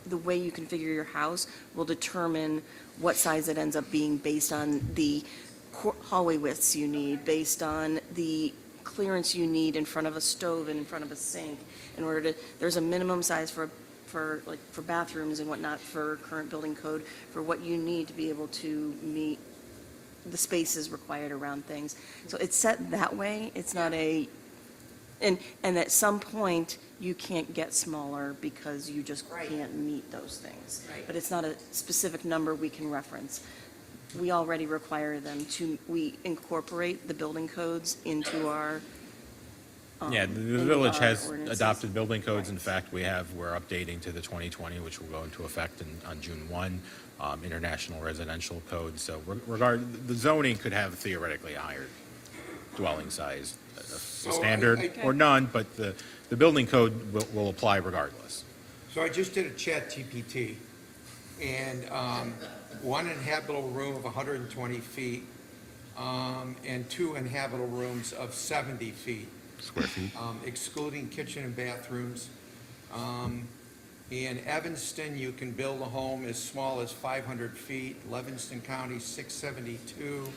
the way you configure your house will determine what size it ends up being based on the hallway widths you need, based on the clearance you need in front of a stove and in front of a sink in order to, there's a minimum size for bathrooms and whatnot for current building code, for what you need to be able to meet the spaces required around things. So it's set that way, it's not and at some point, you can't get smaller because you just Right. can't meet those things. Right. But it's not a specific number we can reference. We already require them we incorporate the building codes into our. Yeah, the into village our has ordinances. adopted building codes. In Right. fact, we're updating to the 2020, which will go into effect on June 1, international residential code. So the zoning could have theoretically a higher dwelling size, a standard or none, but the building code will apply regardless. So I just did a chat GPT, and one inhabitable room of 120 feet, and two inhabitable rooms of 70 feet, Square feet. excluding kitchen and bathrooms. In Evanston, you can build a home as small as 500 feet, Livingston County, 672,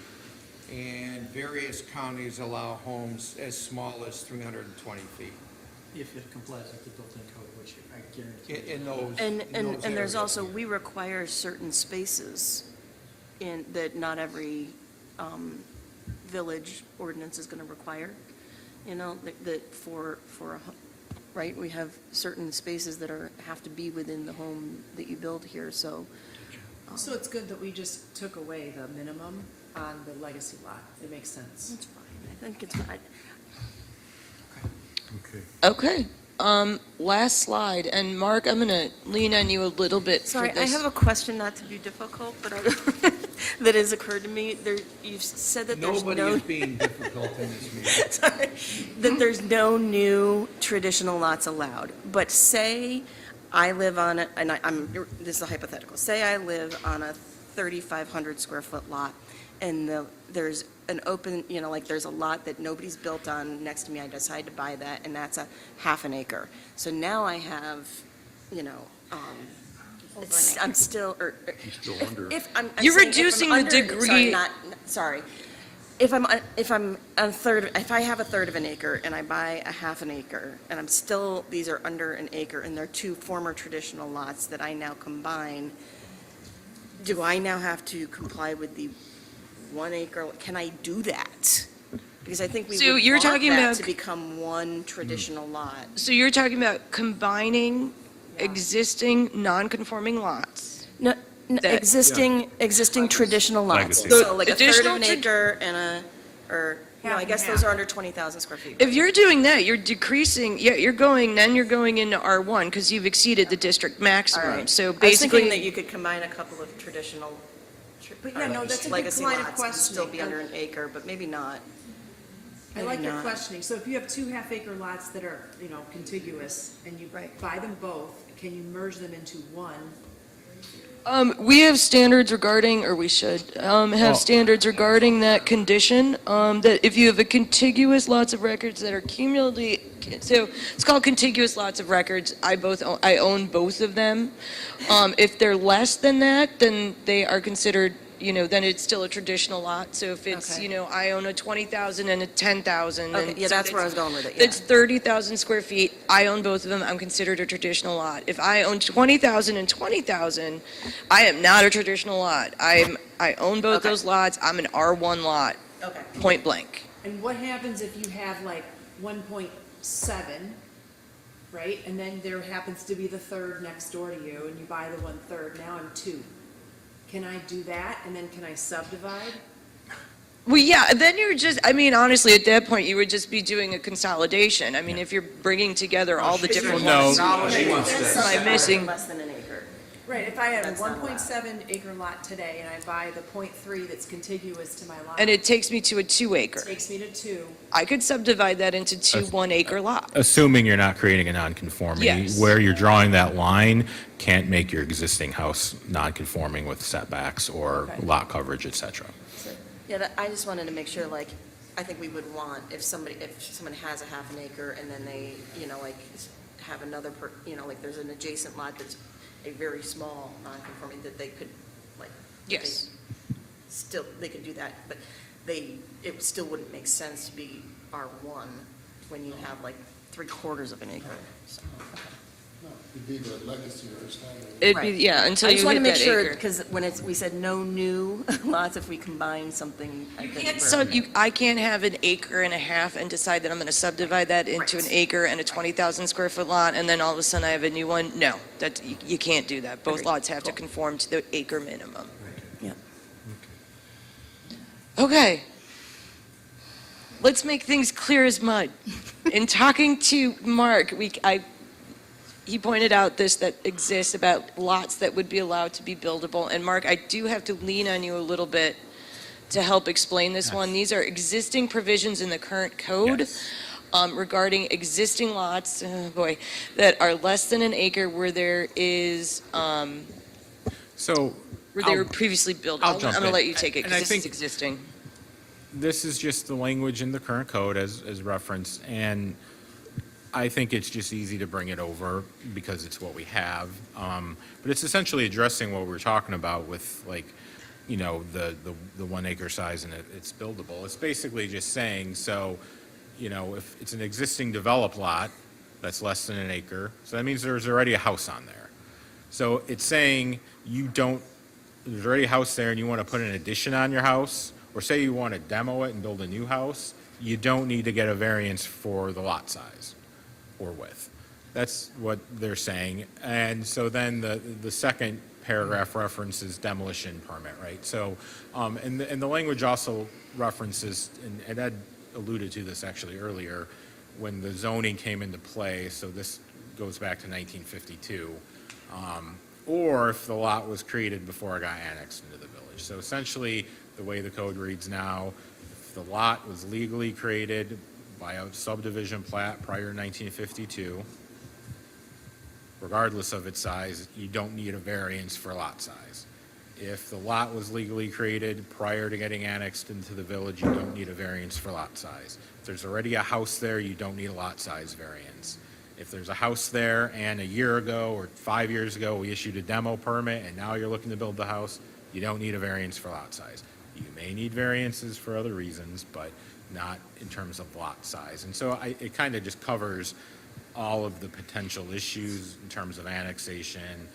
and various counties allow homes as small as 320 feet. If it complies with the building code, which I guarantee. In those And areas. there's also, we require certain spaces that not every village ordinance is going to require, that for, right, we have certain spaces that have to be within the home that you build here, so. So it's good that we just took away the minimum on the legacy lot. It makes sense. It's fine, I think it's fine. Okay. Okay, last slide, and Mark, I'm gonna lean on you a little bit for Sorry, I this. have a question, not to be difficult, but that has occurred to me. You've said that there's Nobody no, is being difficult in this meeting. sorry, that there's no new traditional lots allowed. But say I live on this is a hypothetical. Say I live on a 3,500 square foot lot, and there's an open, like there's a lot that nobody's built on next to me. I decide to buy that, and that's a half an acre. So now I have, I'm still, He's still under. if I'm You're saying if I'm reducing the under- degree- Sorry. If I'm a third, if I have a third of an acre and I buy a half an acre, and these are under an acre, and they're two former traditional lots that I now combine, do I now have to comply with the 1 acre? Can I do that? Because I think we So would you're want talking that about- to become one traditional lot. So you're talking about combining existing non-conforming lots? No, That- existing traditional lots. Legacy. So like a third Additional of an tra- acre no, I Half guess and those half. are under 20,000 square feet. If you're doing that, you're decreasing, you're going into R1 because you've exceeded the district All maximum. right. So I was thinking that basically, you could combine a couple of traditional But yeah, no, that's a good legacy line of lots and still be questioning. under an acre, but maybe not. I like Maybe your not. questioning. So if you have 2 half-acre lots that are, contiguous, and you Right. buy them both, can you merge them into one? we have standards regarding, or we should have standards regarding that condition, that if you have a contiguous lots of records that are cumulatively, so it's called contiguous lots of records, I own both of them. If they're less than that, then they are considered, then it's still a traditional lot. So if it's, Okay. I own a 20,000 and a 10,000. Okay, and yeah, so that's where I was going with it, yeah. It's 30,000 square feet, I own both of them, I'm considered a traditional lot. If I own 20,000 and 20,000, I am not a traditional lot. I own both Okay. those lots, I'm an R1 lot, Okay. point blank. And what happens if you have like 1.7, right? And then there happens to be the third next door to you, and you buy the 1/3, now I'm 2. Can I do that, and then can I subdivide? Well, yeah, then you're just, honestly, at that point, you would just be doing a consolidation. If you're bringing together all the different No. lots. What am I missing? Less than an acre. Right, if I had a That's not allowed. 1.7 acre lot today, and I buy the 0.3 that's contiguous to my lot. And it takes me to a 2 acre. Takes me to 2. I could subdivide that into 2 1-acre lots. Assuming you're not creating a nonconformity. Yes. Where you're drawing that line can't make your existing house nonconforming with setbacks or Okay. lot coverage, et cetera. Yeah, I just wanted to make sure, I think we would want, if someone has a half an acre and then they, have another, there's an adjacent lot that's a very small non-conforming, that they could, Yes. they could do that, but it still wouldn't make sense to be R1 when you have 3/4 of an acre. So, No, it'd be the legacy or standard. It'd Right. be, yeah, until I you just want hit to make that sure, acre. because when we said no new lots, if we combine something, I think we're- So I can't have an acre and a half and decide that I'm going to subdivide that into an Right. acre and a 20,000 square foot lot, and then all of a sudden I have a new one? No, you can't do that. Both Agreed. lots have to Cool. conform to the acre minimum. Yeah. Okay. Let's make things clear as mud. In talking to Mark, he pointed out that exists about lots that would be allowed to be buildable. And Mark, I do have to lean on you a little bit to help explain this one. These are existing provisions in the current code regarding existing lots, that are less than an acre where there is, So where they I'll- were previously built. I'll I'm jump going to in. let you take it And I because this is think- existing. this is just the language in the current code as referenced, and I think it's just easy to bring it over because it's what we have. But it's essentially addressing what we're talking about with the 1 acre size and it's buildable. It's basically just saying, if it's an existing developed lot that's less than an acre, so that means there's already a house on there. So it's saying you don't there's already a house there and you want to put an addition on your house, or say you want to demo it and build a new house, you don't need to get a variance for the lot size or width. That's what they're saying. And so then the second paragraph references demolition permit, right? So, and the language also references, and Ed alluded to this actually earlier, when the zoning came into play, so this goes back to 1952, or if the lot was created before it got annexed into the village. So essentially, the way the code reads now, if the lot was legally created by a subdivision plat prior to 1952, regardless of its size, you don't need a variance for lot size. If the lot was legally created prior to getting annexed into the village, you don't need a variance for lot size. If there's already a house there, you don't need a lot size variance. If there's a house there and a year ago or 5 years ago, we issued a demo permit and now you're looking to build the house, you don't need a variance for lot size. You may need variances for other reasons, but not in terms of lot size. And so it kind of just covers all of the potential issues in terms of annexation,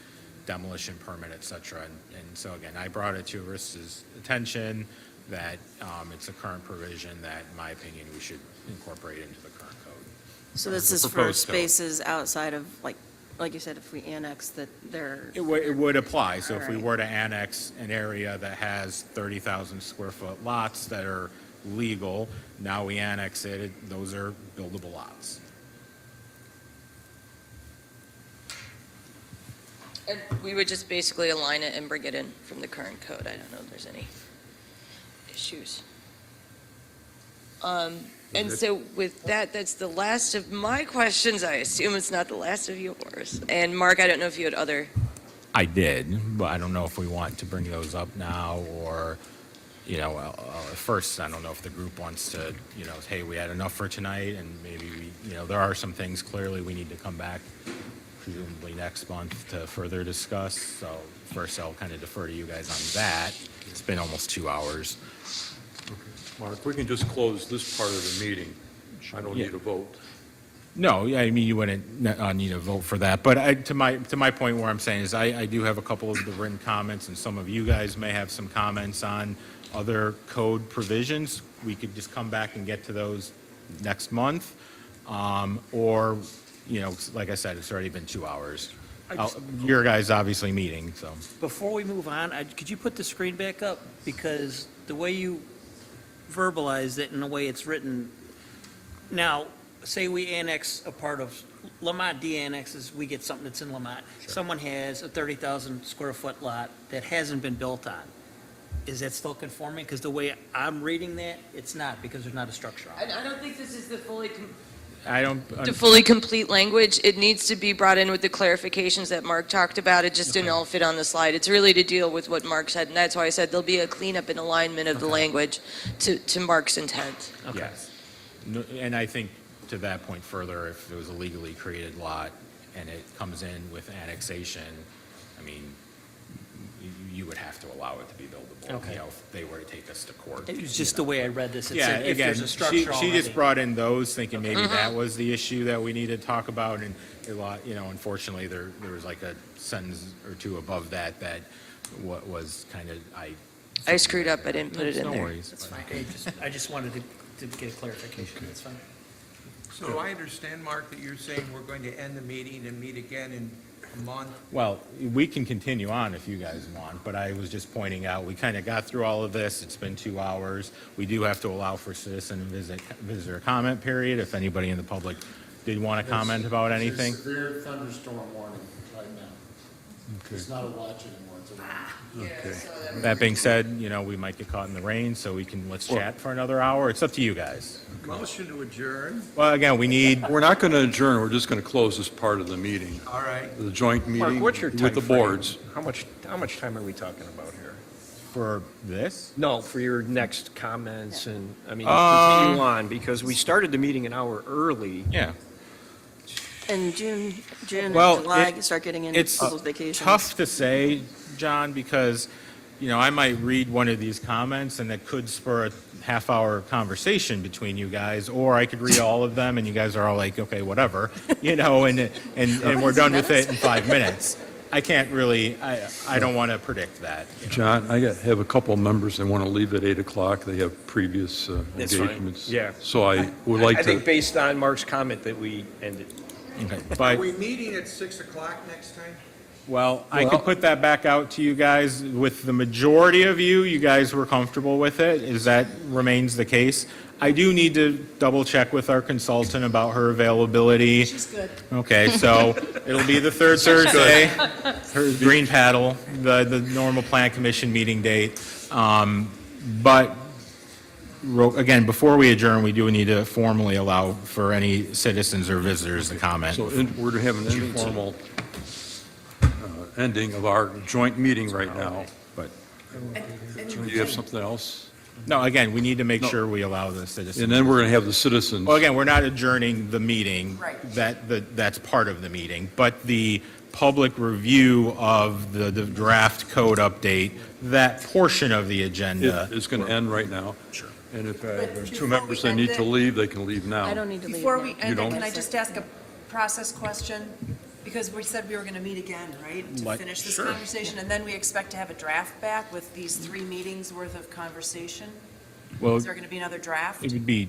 demolition permit, et cetera. And so again, I brought it to Arista's attention that it's a current provision that, in my opinion, we should incorporate into the current code. So this is for Proposed code. spaces outside of, like you said, if we annex that they're. It would apply. So if we Alright. were to annex an area that has 30,000 square foot lots that are legal, now we annex it, those are buildable lots. And we would just basically align it and bring it in from the current code. I don't know if there's any issues. And so with that, that's the last of my questions. I assume it's not the last of yours. And Mark, I don't know if you had other. I did, but I don't know if we want to bring those up now or, first, I don't know if the group wants to, hey, we had enough for tonight and maybe there are some things clearly we need to come back presumably next month to further discuss. So first, I'll kind of defer to you guys on that. It's been almost 2 hours. Mark, we can just close this part of the meeting. I don't need a vote. No, I mean, you wouldn't need a vote for that, but to my point where I'm saying is I do have a couple of the written comments, and some of you guys may have some comments on other code provisions. We could just come back and get to those next month, or, like I said, it's already been 2 hours. Your guys obviously meeting, so. Before we move on, could you put the screen back up? Because the way you verbalized it and the way it's written, now, say we annex a part of, Lamont de-annexes, we get something that's in Lamont. Someone has a 30,000 square foot lot that hasn't been built on. Is that still conforming? Because the way I'm reading that, it's not, because there's not a structure on it. I don't think this is the fully The fully complete language. It needs to be brought in with the clarifications that Mark talked about. It just didn't all fit on the slide. It's really to deal with what Mark said, and that's why I said there'll be a cleanup and alignment of the language to Mark's intent. Yes. No, and I think to that point further, if it was a legally created lot and it comes in with annexation, I mean, you would have to allow it to be buildable. Okay. If they were to take us to court. It was just the way I read this. It Yeah, said if again, there's a structure she already. just brought in those thinking maybe that was the issue that we needed to talk about, and a lot, unfortunately, there was like a sentence or two above that what was kind of, I screwed up. I didn't put it in No there. worries. That's fine. I just wanted to get a clarification. That's fine. So do I understand, Mark, that you're saying we're going to end the meeting and meet again in a month? Well, we can continue on if you guys want, but I was just pointing out, we kind of got through all of this. It's been 2 hours. We do have to allow for citizen and visitor comment period if anybody in the public did want to comment about anything. It's a severe thunderstorm warning right now. It's not a watch anymore, it's a warning. That being said, we might get caught in the rain, so let's chat for another hour. It's up to you guys. Motion to adjourn. Well, again, we need, We're not going to adjourn, we're just going to close this part of the meeting, All right. the joint Mark, meeting what's your with the timeframe? boards. How much time are we talking about here? for this, No, for your next comments and, continue on, because we started the meeting an hour early. yeah. In June Well, and July, you start getting into It's people's vacations. tough to say, John, because, I might read one of these comments and it could spur a half-hour conversation between you guys, or I could read all of them and you guys are all like, okay, whatever, and we're done with it in 5 minutes. I can't really, I don't want to predict that. you know. John, have a couple of members that want to leave at 8 o'clock. They have previous That's fine. engagements. Yeah. So I would like I think to, based on Mark's comment that we ended. Okay, Are but, we meeting at 6 o'clock next time? well, I could put that back out to you guys. With the majority of you, you guys were comfortable with it. Is that remains the case? I do need to double check with our consultant about her availability. She's good. Okay, so it'll be the third Thursday, her green paddle, the normal plan commission meeting date. But again, before we adjourn, we do need to formally allow for any citizens or visitors to comment. so we're to have an informal ending of our joint meeting right now. But, Do you have something else? no, again, we need to make No. sure we allow the citizens. And then we're going to have the citizens. Well, again, we're not adjourning the meeting. Right. That's part of the meeting. But the public review of the draft code update, that portion of the agenda. It's going to end right now. Sure. And if there's two before members we that need end to it- leave, they can leave now. I don't need to leave Before now. we You end it, don't? can I just ask a process question? Because we said we were going to meet again, right? To Like, finish this sure. conversation, and then we expect to have a draft back with these 3 meetings worth of conversation? Well, Is there going to be another draft? it would be,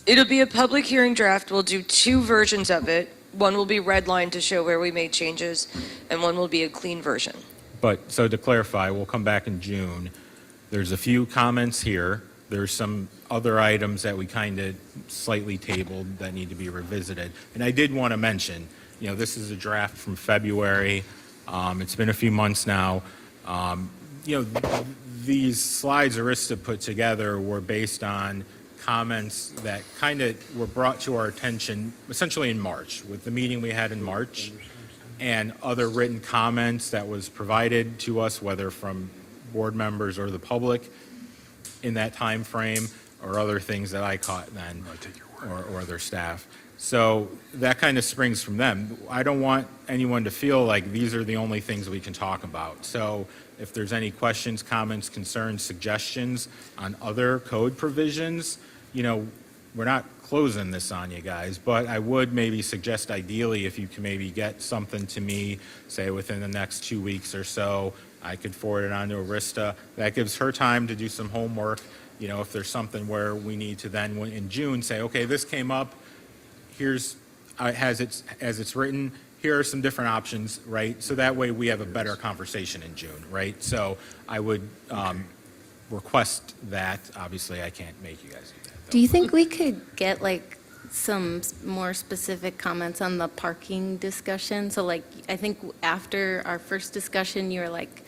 It'll be a public hearing draft. We'll do 2 versions of it. One will be redlined to show where we made changes, and one will be a clean version. but, so to clarify, we'll come back in June. There's a few comments here. There's some other items that we kind of slightly tabled that need to be revisited. And I did want to mention, this is a draft from February. It's been a few months now. These slides Arista put together were based on comments that kind of were brought to our attention essentially in March, with the meeting we had in March, and other written comments that was provided to us, whether from board members or the public in that time frame, or other things that I caught then, or other staff. So that kind of springs from them. I don't want anyone to feel like these are the only things we can talk about. So if there's any questions, comments, concerns, suggestions on other code provisions, we're not closing this on you guys, but I would maybe suggest ideally if you can maybe get something to me, say within the next 2 weeks or so, I could forward it on to Arista. That gives her time to do some homework. If there's something where we need to then, in June, say, okay, this came up, here's, as it's written, here are some different options, right? So that way we have a better conversation in June, right? So I would request that. Obviously, I can't make you guys do that. Do you think we could get like some more specific comments on the parking discussion? So like, I think after our first discussion, you were like,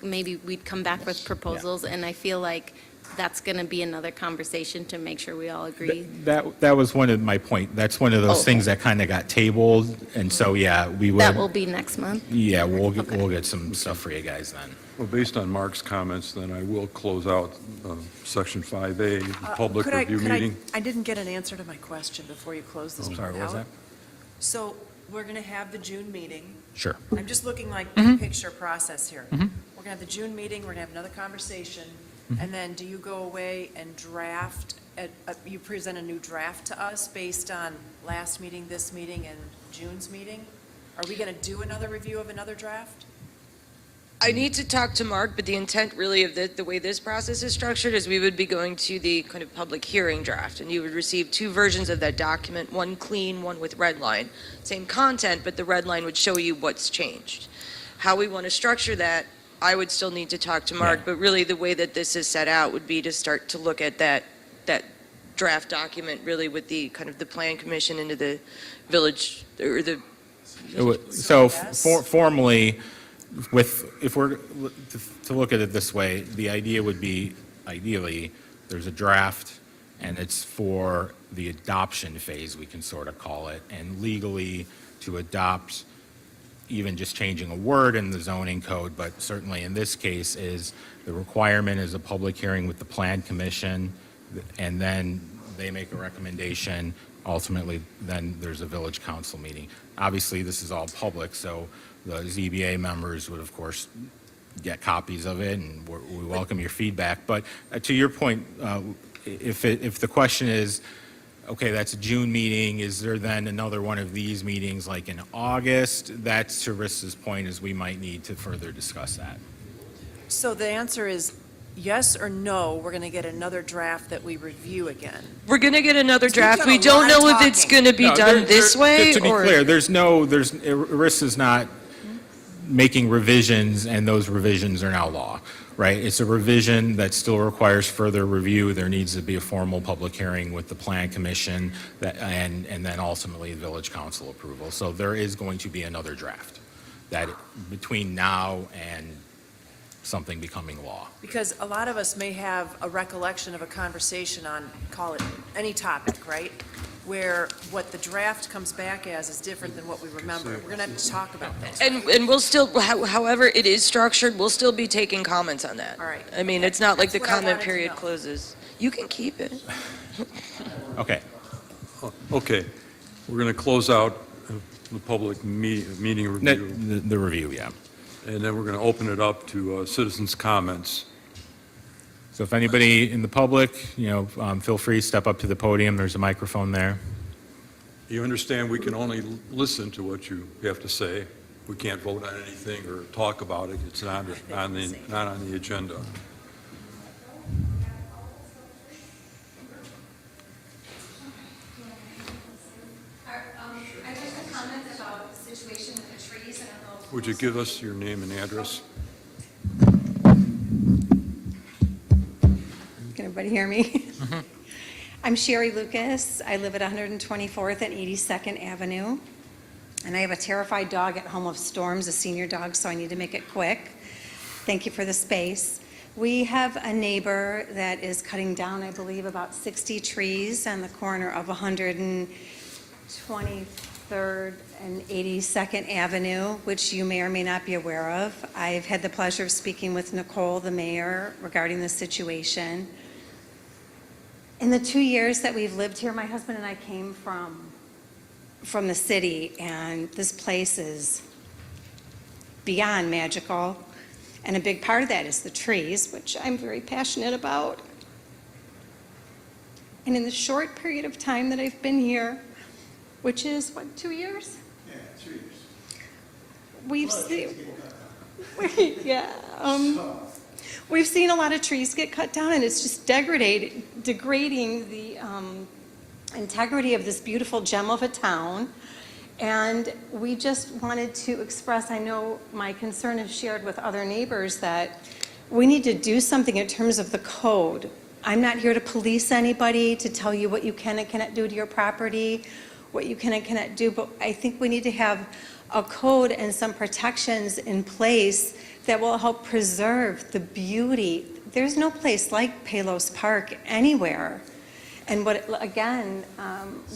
maybe we'd come back with proposals, and I feel like that's going to be another conversation to make sure we all agree. That was one of my point. That's one of those things that kind of got tabled, and so, yeah, we would. That will be next month? Yeah, we'll get some stuff for you guys then. Well, based on Mark's comments, then I will close out Section 5A, the public Could I- review could I- meeting. I didn't get an answer to my question before you close this Sorry, out. what was that? So we're going to have the June meeting. Sure. I'm just looking like big picture process here. We're going to have the June meeting, we're going to have another conversation, and then do you go away and draft, you present a new draft to us based on last meeting, this meeting, and June's meeting? Are we going to do another review of another draft? I need to talk to Mark, but the intent really of the way this process is structured is we would be going to the kind of public hearing draft, and you would receive 2 versions of that document, one clean, one with red line. Same content, but the red line would show you what's changed. How we want to structure that, I would still need to talk to Mark, but really the way that this is set out would be to start to look at that draft document really with the kind of the plan commission into the village, or the So Yes. formally, if we're to look at it this way, the idea would be, ideally, there's a draft, and it's for the adoption phase, we can sort of call it, and legally to adopt, even just changing a word in the zoning code, but certainly in this case is the requirement is a public hearing with the plan commission, and then they make a recommendation. Ultimately, then there's a village council meeting. Obviously, this is all public, so the ZBA members would, of course, get copies of it, and we welcome your feedback. But to your point, if the question is, okay, that's a June meeting, is there then another one of these meetings like in August? That's to Rissa's point, is we might need to further discuss that. So the answer is yes or no, we're going to get another draft that we review again. We're going to get another draft. done We a don't lot of know if it's talking. going to be No, done this way To be or. clear, Rissa's not making revisions, and those revisions are now law, right? It's a revision that still requires further review. There needs to be a formal public hearing with the Plan Commission and then ultimately the Village Council approval. So there is going to be another draft that between now and something becoming law. Because a lot of us may have a recollection of a conversation on, call it any topic, right? Where what the draft comes back as is different than what we remember. We're going to have to talk about that. And we'll still, however it is structured, we'll still be taking comments on that. All right. I mean, it's not like the That's what I comment wanted to period know. closes. You can keep it. Okay. Okay, we're going to close out the public meeting review, The review, yeah. and then we're going to open it up to citizens' comments. So if anybody in the public, feel free to step up to the podium. There's a microphone there. You understand we can only listen to what you have to say. We can't vote on anything or talk about it. It's not on the agenda. I just a comment about the situation with the trees. I don't know if Would you give us your name and address? Can everybody hear me? I'm Sherry Lucas. I live at 124th and 82nd Avenue. And I have a terrified dog at home of storms, a senior dog, so I need to make it quick. Thank you for the space. We have a neighbor that is cutting down, I believe, about 60 trees on the corner of 123rd and 82nd Avenue, which you may or may not be aware of. I've had the pleasure of speaking with Nicole, the mayor, regarding this situation. In the 2 years that we've lived here, my husband and I came from the city, and this place is beyond magical. And a big part of that is the trees, which I'm very passionate about. And in the short period of time that I've been here, which is, 2 years? Yeah, 2 years. We've seen, we've seen a lot of trees get cut down, and it's just degrading the integrity of this beautiful gem of a town. And we just wanted to express, I know my concern is shared with other neighbors, that we need to do something in terms of the code. I'm not here to police anybody, to tell you what you can and cannot do to your property, what you can and cannot do, but I think we need to have a code and some protections in place that will help preserve the beauty. There's no place like Palos Park anywhere. And what, again,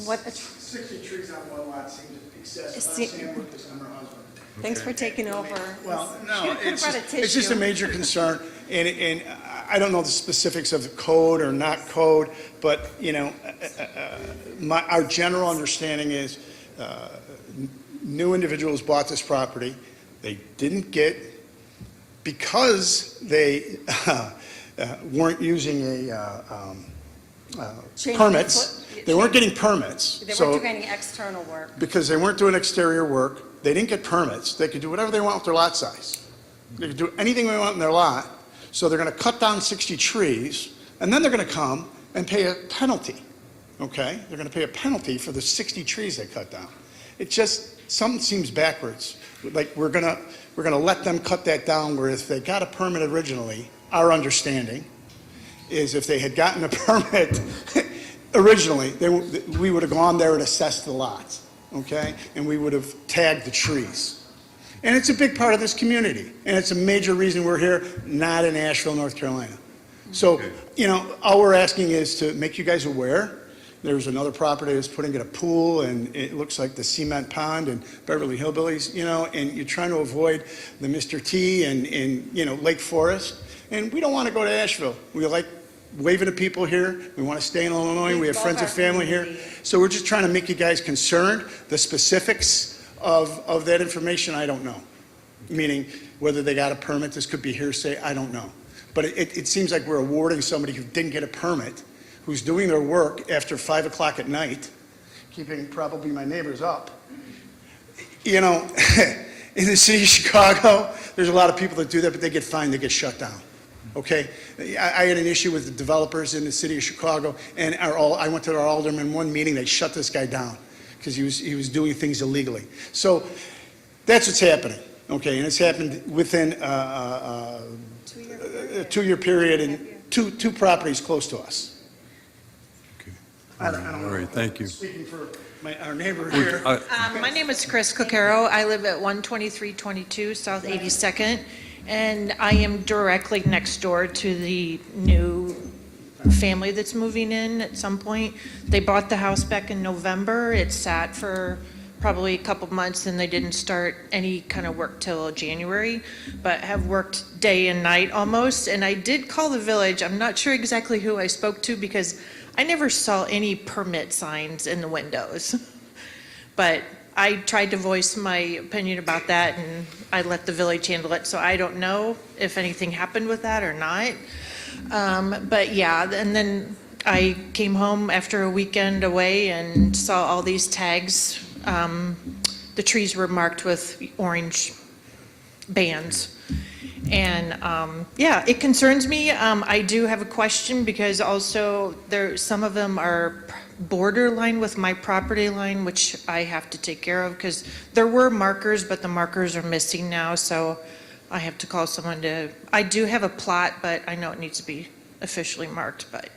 what a... 60 trees on one lot seems excessive. See- I'm saying with this, I'm her husband. Thanks for taking over. Well, no, You could've it's brought a it's just a tissue. major concern, and I don't know the specifics of the code or not code, but, our general understanding is new individuals bought this property. They didn't get, because they weren't using Change permits, the they weren't getting permits. They So- weren't doing any external work. because they weren't doing exterior work, they didn't get permits, they could do whatever they want with their lot size. They could do anything they want in their lot, so they're gonna cut down 60 trees, and then they're gonna come and pay a penalty, okay? They're gonna pay a penalty for the 60 trees they cut down. It just, something seems backwards. Like, we're gonna let them cut that down, where if they got a permit originally, our understanding is if they had gotten a permit originally, we would have gone there and assessed the lots, okay? And we would have tagged the trees. And it's a big part of this community, and it's a major reason we're here, not in Asheville, North Carolina. So, all we're asking is to make you guys aware. There's another property that's putting in a pool, and it looks like the cement pond and Beverly Hillbillies, and you're trying to avoid the Mr. T and Lake Forest. And we don't want to go to Asheville. We like waving to people here. We want to stay in Illinois. We have love friends and our family here. community. So we're just trying to make you guys concerned. The specifics of that information, I don't know. Meaning, whether they got a permit, this could be hearsay, I don't know. But it seems like we're awarding somebody who didn't get a permit who's doing their work after 5 o'clock at night, keeping probably my neighbors up. You know, in the city of Chicago, there's a lot of people that do that, but they get fined, they get shut down. Okay? I had an issue with the developers in the city of Chicago, and I went to our alderman one meeting, they shut this guy down because he was doing things illegally. So that's what's happening, okay? And it's happened within a 2-year period and two properties close to us. Okay. I don't know. All right, thank you. Speaking for our neighbor here. My name is Chris Cocaro. I live at 12322 South 82nd, and I am directly next door to the new family that's moving in at some point. They bought the house back in November. It sat for probably a couple months, and they didn't start any kind of work till January, but have worked day and night almost. And I did call the village. I'm not sure exactly who I spoke to because I never saw any permit signs in the windows. But I tried to voice my opinion about that, and I let the village handle it, so I don't know if anything happened with that or not. But yeah, and then I came home after a weekend away and saw all these tags. The trees were marked with orange bands. And yeah, it concerns me. I do have a question because also some of them are borderline with my property line, which I have to take care of because there were markers, but the markers are missing now. So I have to call someone I do have a plot, but I know it needs to be officially marked. But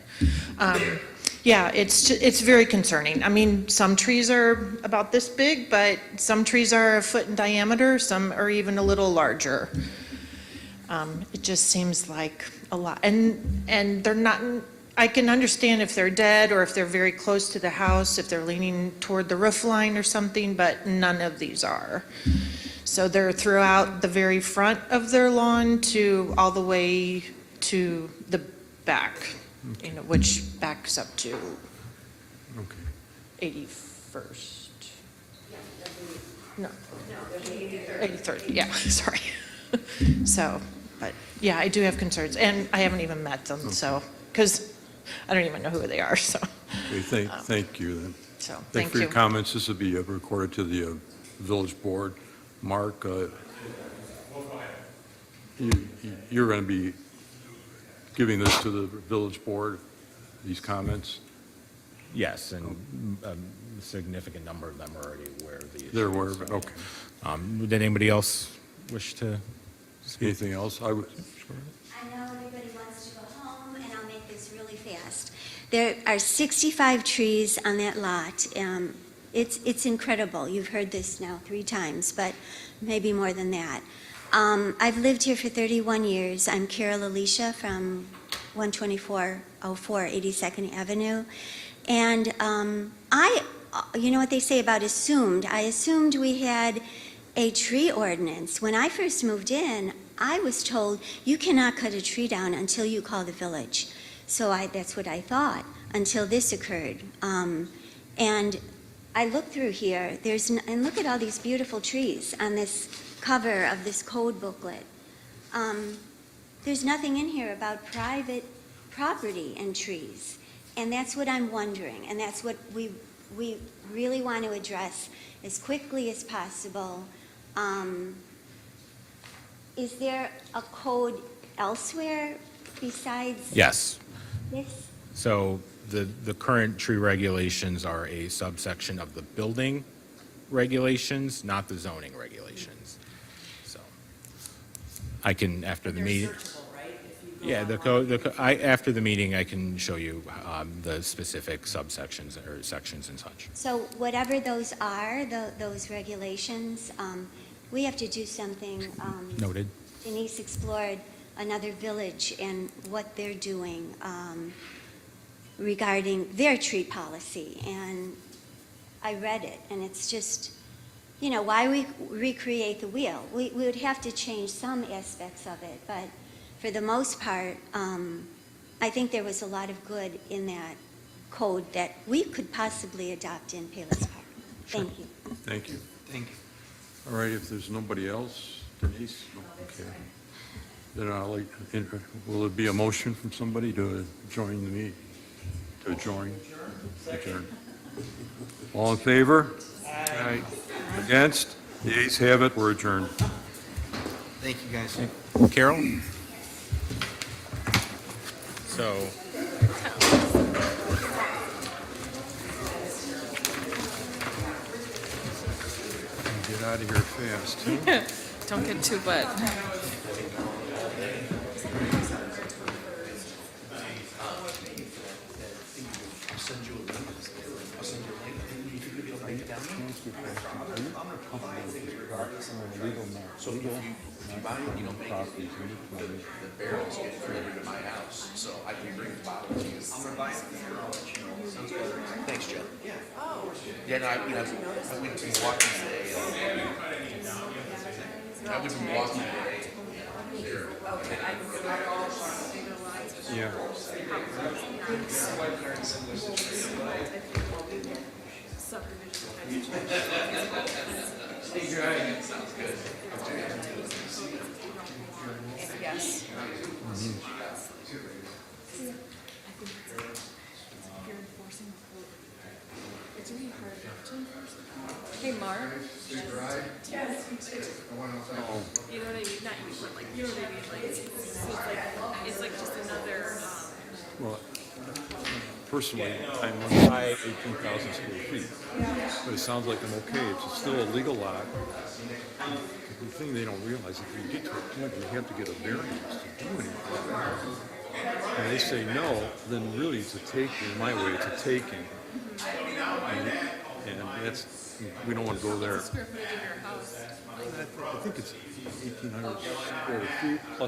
yeah, it's very concerning. I mean, some trees are about this big, but some trees are a foot in diameter. Some are even a little larger. It just seems like a lot. And they're not, I can understand if they're dead or if they're very close to the house, if they're leaning toward the roof line or something, but none of these are. So they're throughout the very front of their lawn to all the way to the back, you know, which backs up to 81st. No, 83rd, yeah, sorry. So, but yeah, I do have concerns, and I haven't even met them, so, because I don't even know who they are, so. Okay, thank you then. So, Thank thank you for your you. comments. This will be recorded to the village board. Mark, you're going to be giving this to the village board, these comments? Yes, and a significant number of them are already aware of the issue. They're aware of it, so, okay. Did anybody else wish to speak? Anything else? I know everybody wants to go home, and I'll make this really fast. There are 65 trees on that lot. It's incredible. You've heard this now 3 times, but maybe more than that. I've lived here for 31 years. I'm Carol Alicia from 12404 82nd Avenue. And you know what they say about assumed? I assumed we had a tree ordinance. When I first moved in, I was told you cannot cut a tree down until you call the village. So that's what I thought until this occurred. And I looked through here, and look at all these beautiful trees on this cover of this code booklet. There's nothing in here about private property and trees. And that's what I'm wondering, and that's what we really want to address as quickly as possible. Is there a code elsewhere besides Yes. this? So the current tree regulations are a subsection of the building regulations, not the zoning regulations. So I can, after the meeting. Yeah, after the meeting, I can show you the specific subsections or sections and such. So whatever those are, those regulations, we have to do something. Noted. Denise explored another village and what they're doing regarding their tree policy. And I read it, and it's just, you know, why we recreate the wheel? We would have to change some aspects of it, but for the most part, I think there was a lot of good in that code that we could possibly adopt in Palos Park. Thank you. Thank you. Thank you. All right, if there's nobody else, Denise? No, okay. Then will it be a motion from somebody to join the meeting? To adjourn? Adjourn. All in favor? Aye. Against? The ayes have it, we're adjourned. Thank you, guys. Carol? So, Get out of here fast. Don't get too wet. I'll send you a link. I'll send you a link. You think you'll be able to make it down there? So if you buy it, you don't make it, the barrels get delivered to my house, so I can bring the bottle to you. I'm gonna buy it. Sounds good. Thanks, Joe. Yeah. Oh. Yeah, no, I went to Milwaukee today. I went to Milwaukee today. Yeah. Sounds good. Yes. Hey, Mark. You know what I mean? Not you, but like, you know what I mean? Like, it's like just another, Well, personally, I'm inside 18,000 square feet. But it sounds like I'm okay. It's still a legal lot. The thing they don't realize, if you get to a point where you have to get a variance to do anything, and they say no, then really it's a taking, in my way, it's a taking. And that's, we don't want to go there. square footage of your house. I think it's 1,800 square feet plus